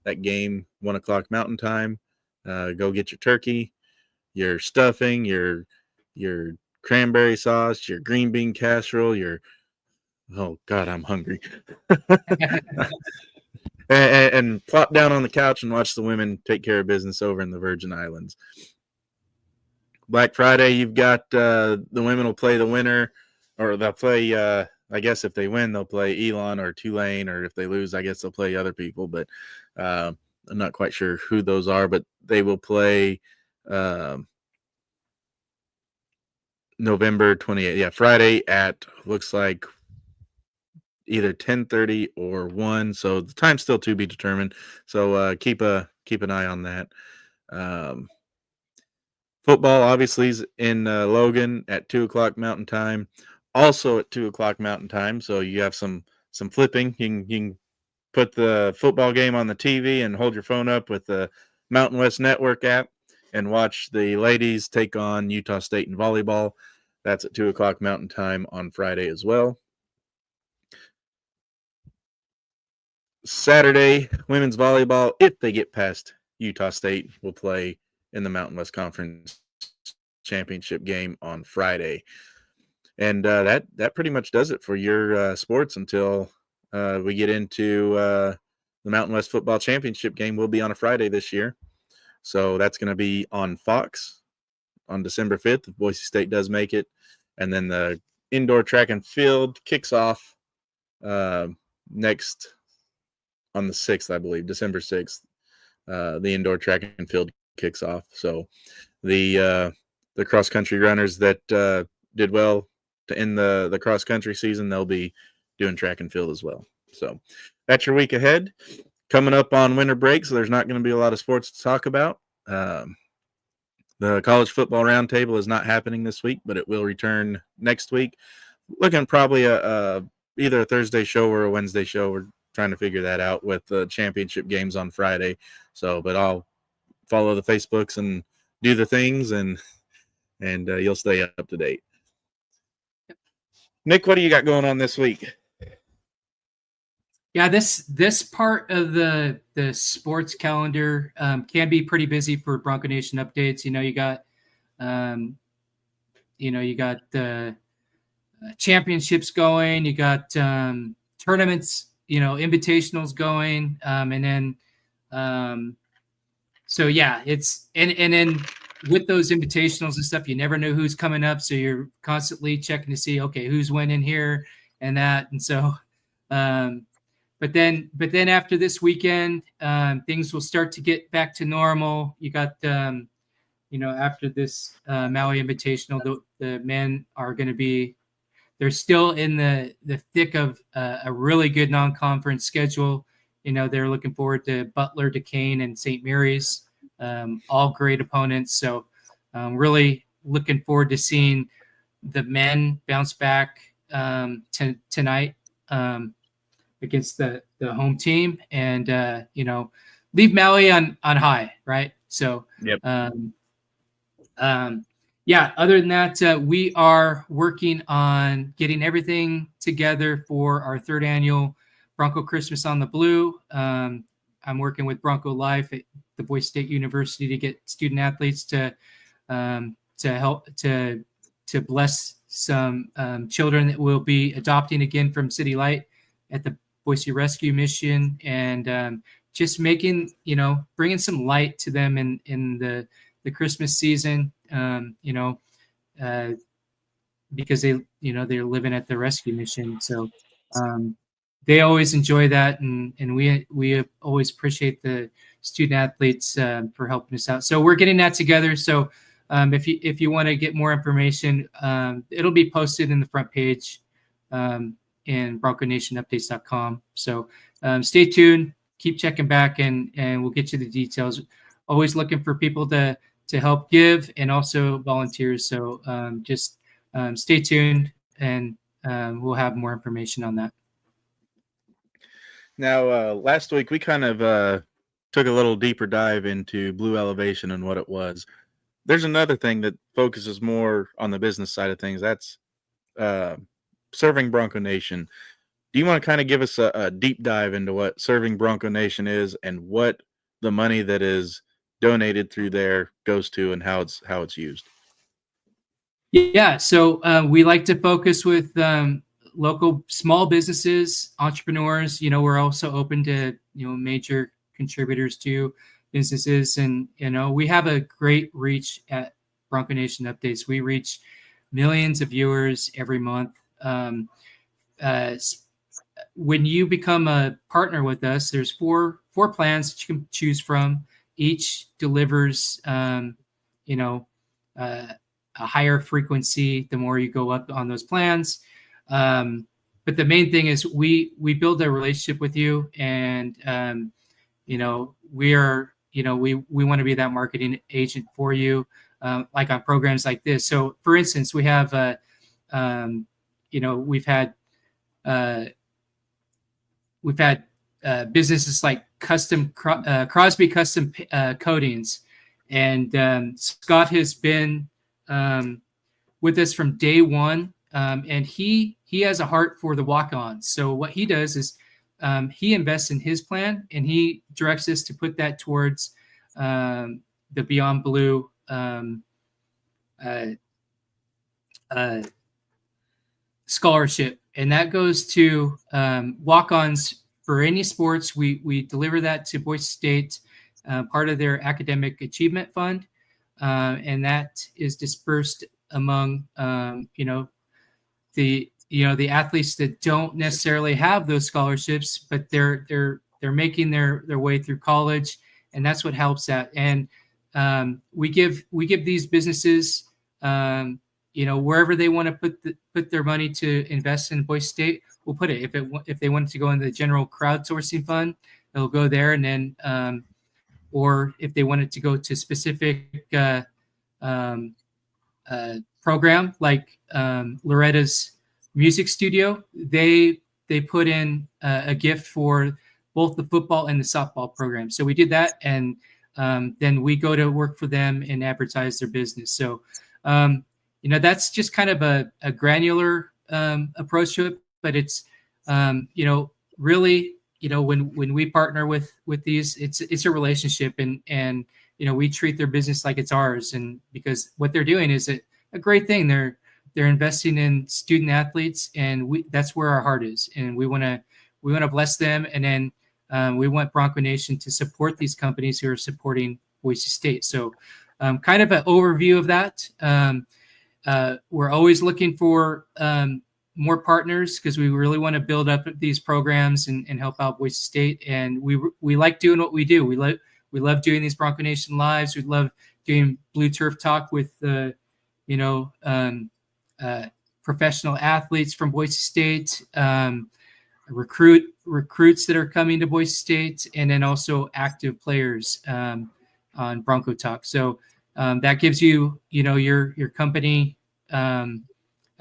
That game, 1 o'clock Mountain Time. Go get your turkey, your stuffing, your cranberry sauce, your green bean casserole, oh God, I'm hungry. and plop down on the couch and watch the women take care of business over in the Virgin Islands. Black Friday, you've got the women will play the winner, or they'll play, I guess if they win, they'll play Elon or Tulane, or if they lose, I guess they'll play other people, but I'm not quite sure who those are, but they will play November 28th. Yeah, Friday at, looks like, either 10:30 or 1, so the time's still to be determined. So keep an eye on that. Football obviously is in Logan at 2 o'clock Mountain Time, also at 2 o'clock Mountain Time. So you have some flipping. You can put the football game on the TV and hold your phone up with the Mountain West Network app and watch the ladies take on Utah State in volleyball. That's at 2 o'clock Mountain Time on Friday as well. Saturday, women's volleyball, if they get past Utah State, will play in the Mountain West Conference Championship game on Friday. And that pretty much does it for your sports until we get into the Mountain West Football Championship game. Will be on a Friday this year. So that's going to be on Fox on December 5th if Boise State does make it. And then the indoor track and field kicks off next on the 6th, I believe, December 6th. The indoor track and field kicks off. So the cross-country runners that did well to end the cross-country season, they'll be doing track and field as well. So that's your week ahead. Coming up on winter break, so there's not going to be a lot of sports to talk about. The college football roundtable is not happening this week, but it will return next week. Looking probably either a Thursday show or a Wednesday show. We're trying to figure that out with the championship games on Friday. So, but I'll follow the Facebooks and do the things, and you'll stay up to date. Nick, what do you got going on this week? Yeah, this part of the sports calendar can be pretty busy for Bronco Nation updates. You got the championships going, you got tournaments, invitationals going, and then so yeah, it's and then with those invitationals and stuff, you never know who's coming up, so you're constantly checking to see, okay, who's winning here and that, and so but then after this weekend, things will start to get back to normal. You got after this Maui Invitational, the men are going to be, they're still in the thick of a really good non-conference schedule. They're looking forward to Butler, Duquesne, and St. Mary's, all great opponents. So really looking forward to seeing the men bounce back tonight against the home team, and leave Maui on high, right? So yep. Yeah, other than that, we are working on getting everything together for our 3rd annual Bronco Christmas on the Blue. I'm working with Bronco Life at the Boise State University to get student athletes to help to bless some children that will be adopting again from City Light at the Boise Rescue Mission, and just making, bringing some light to them in the Christmas season, because they're living at the rescue mission. So they always enjoy that, and we always appreciate the student athletes for helping us out. So we're getting that together. So if you want to get more information, it'll be posted in the front page in BroncoNationUpdates.com. So stay tuned, keep checking back, and we'll get you the details. Always looking for people to help give, and also volunteers. So just stay tuned, and we'll have more information on that. Now, last week we kind of took a little deeper dive into Blue Elevation and what it was. There's another thing that focuses more on the business side of things. That's serving Bronco Nation. Do you want to kind of give us a deep dive into what serving Bronco Nation is and what the money that is donated through there goes to and how it's used? Yeah, so we like to focus with local small businesses, entrepreneurs. We're also open to major contributors to businesses, and we have a great reach at Bronco Nation Updates. We reach millions of viewers every month. When you become a partner with us, there's four plans that you can choose from. Each delivers, a higher frequency the more you go up on those plans. But the main thing is we build a relationship with you, and we want to be that marketing agent for you, like on programs like this. So, for instance, we have we've had businesses like Crosby Custom Coatings, and Scott has been with us from day one, and he has a heart for the walk-ons. So what he does is he invests in his plan, and he directs us to put that towards the Beyond Blue scholarship, and that goes to walk-ons for any sports. We deliver that to Boise State, part of their academic achievement fund, and that is dispersed among the athletes that don't necessarily have those scholarships, but they're making their way through college, and that's what helps that. And we give these businesses wherever they want to put their money to invest in Boise State, we'll put it. If they want to go in the general crowdsourcing fund, it'll go there, and then or if they wanted to go to specific program like Loretta's music studio, they put in a gift for both the football and the softball program. So we did that, and then we go to work for them and advertise their business. So that's just kind of a granular approach to it, but it's really when we partner with these, it's a relationship, and we treat their business like it's ours, and because what they're doing is a great thing. They're investing in student athletes, and that's where our heart is, and we want to bless them, and then we want Bronco Nation to support these companies who are supporting Boise State. So kind of an overview of that. We're always looking for more partners because we really want to build up these programs and help out Boise State. And we like doing what we do. We love doing these Bronco Nation lives. We love doing Blue Turf Talk with professional athletes from Boise State, recruits that are coming to Boise State, and then also active players on Bronco Talk. So that gives you your company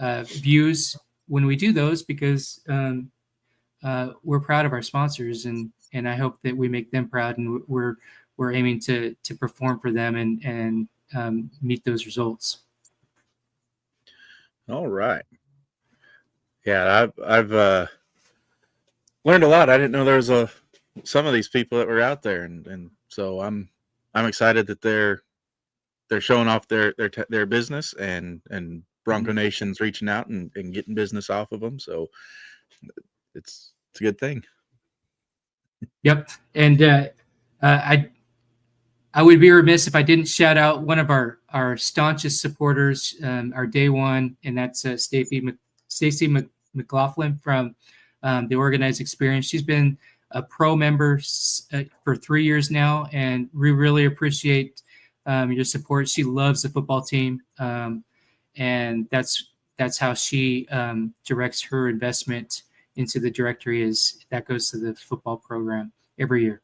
views when we do those, because we're proud of our sponsors, and I hope that we make them proud, and we're aiming to perform for them and meet those results. All right. Yeah, I've learned a lot. I didn't know there was some of these people that were out there, and so I'm excited that they're showing off their business, and Bronco Nation's reaching out and getting business off of them. So it's a good thing. Yep. And I would be remiss if I didn't shout out one of our staunchest supporters, our day one, and that's Stacy McLaughlin from the Organized Experience. She's been a pro member for 3 years now, and we really appreciate your support. She loves the football team, and that's how she directs her investment into the directory, is that goes to the football program every year.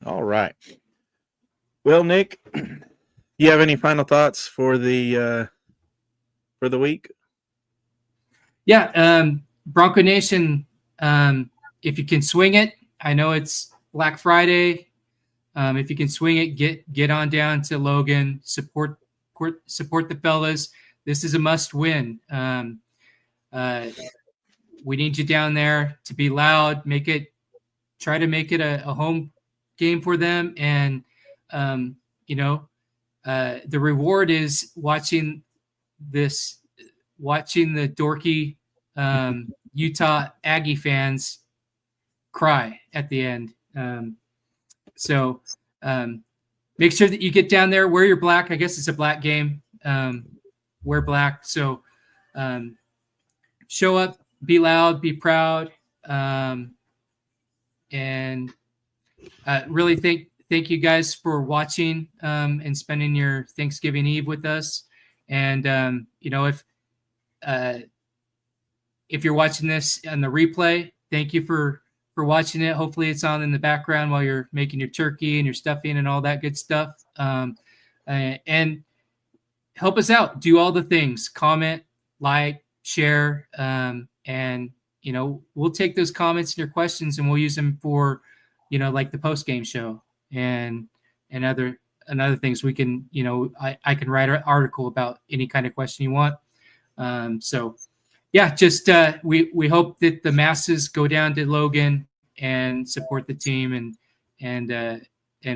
All right. Well, Nick, you have any final thoughts for the week? Yeah, Bronco Nation, if you can swing it, I know it's Black Friday. If you can swing it, get on down to Logan, support support the fellas. This is a must win. We need you down there to be loud, try to make it a home game for them. And, the reward is watching the dorky Utah Aggie fans cry at the end. So make sure that you get down there, wear your black. I guess it's a black game. Wear black. So show up, be loud, be proud. And really thank you guys for watching and spending your Thanksgiving Eve with us. And if you're watching this on the replay, thank you for watching it. Hopefully it's on in the background while you're making your turkey and your stuffing and all that good stuff. And help us out. Do all the things. Comment, like, share, and we'll take those comments and your questions and we'll use them for, like the post-game show and other things. We can, I can write an article about any kind of question you want. So yeah, just we hope that the masses go down to Logan and support the team and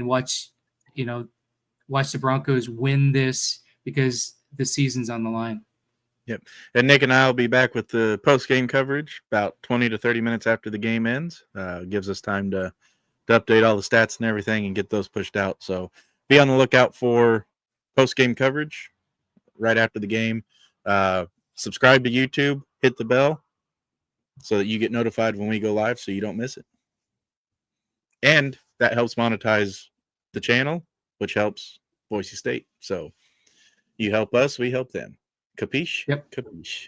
watch the Broncos win this, because the season's on the line. Yep. And Nick and I will be back with the post-game coverage about 20 to 30 minutes after the game ends. Gives us time to update all the stats and everything and get those pushed out. So be on the lookout for post-game coverage right after the game. Subscribe to YouTube, hit the bell so that you get notified when we go live so you don't miss it. And that helps monetize the channel, which helps Boise State. So you help us, we help them. Capiche? Yep. Capiche.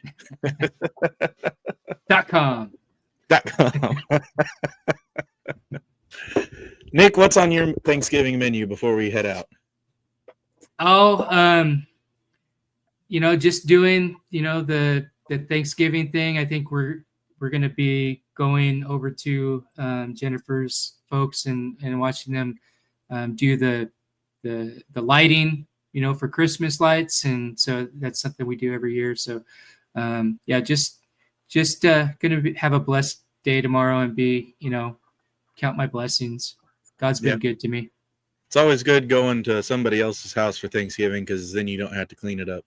.com. Nick, what's on your Thanksgiving menu before we head out? Oh, just doing, the Thanksgiving thing. I think we're going to be going over to Jennifer's folks and watching them do the lighting, for Christmas lights. And so that's something we do every year. So just going to have a blessed day tomorrow and be, count my blessings. God's been good to me. It's always good going to somebody else's house for Thanksgiving, because then you don't have to clean it up.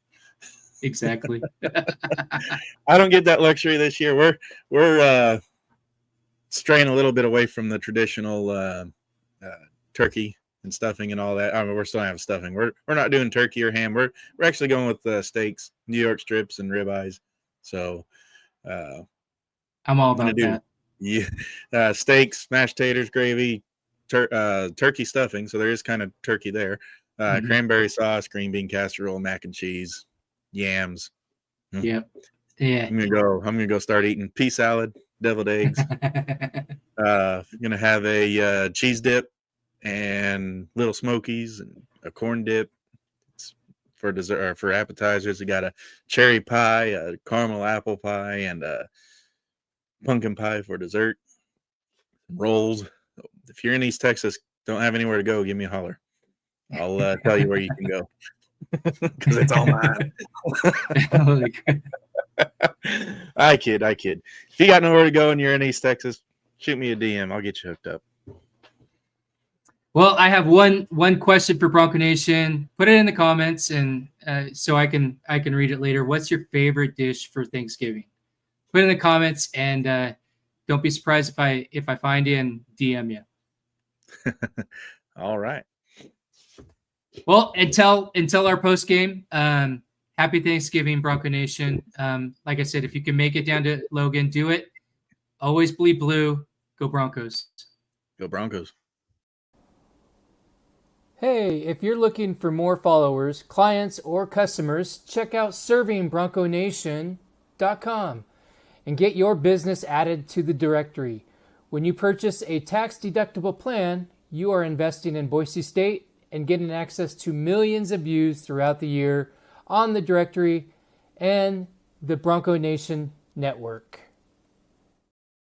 Exactly. I don't get that luxury this year. We're straying a little bit away from the traditional turkey and stuffing and all that. I mean, we're still having stuffing. We're not doing turkey or ham. We're actually going with steaks, New York strips, and ribeyes. So I'm all about that. Yeah, steaks, mashed taters, gravy, turkey stuffing. So there is kind of turkey there. Cranberry sauce, green bean casserole, mac and cheese, yams. Yep. Yeah. I'm gonna go start eating pea salad, deviled eggs. Gonna have a cheese dip and little smokies and a corn dip. It's for dessert or for appetizers. We got a cherry pie, a caramel apple pie, and a pumpkin pie for dessert. Rolls. If you're in East Texas, don't have anywhere to go, give me a holler. I'll tell you where you can go, because it's all mine. I kid. If you got nowhere to go and you're in East Texas, shoot me a DM. I'll get you hooked up. Well, I have one question for Bronco Nation. Put it in the comments, and so I can read it later. What's your favorite dish for Thanksgiving? Put it in the comments, and don't be surprised if I find you and DM you. All right. Well, until our post game, happy Thanksgiving, Bronco Nation. Like I said, if you can make it down to Logan, do it. Always bleed blue. Go Broncos. Go Broncos. Hey, if you're looking for more followers, clients, or customers, check out ServingBroncoNation.com and get your business added to the directory. When you purchase a tax-deductible plan, you are investing in Boise State and getting access to millions of views throughout the year on the directory and the Bronco Nation network.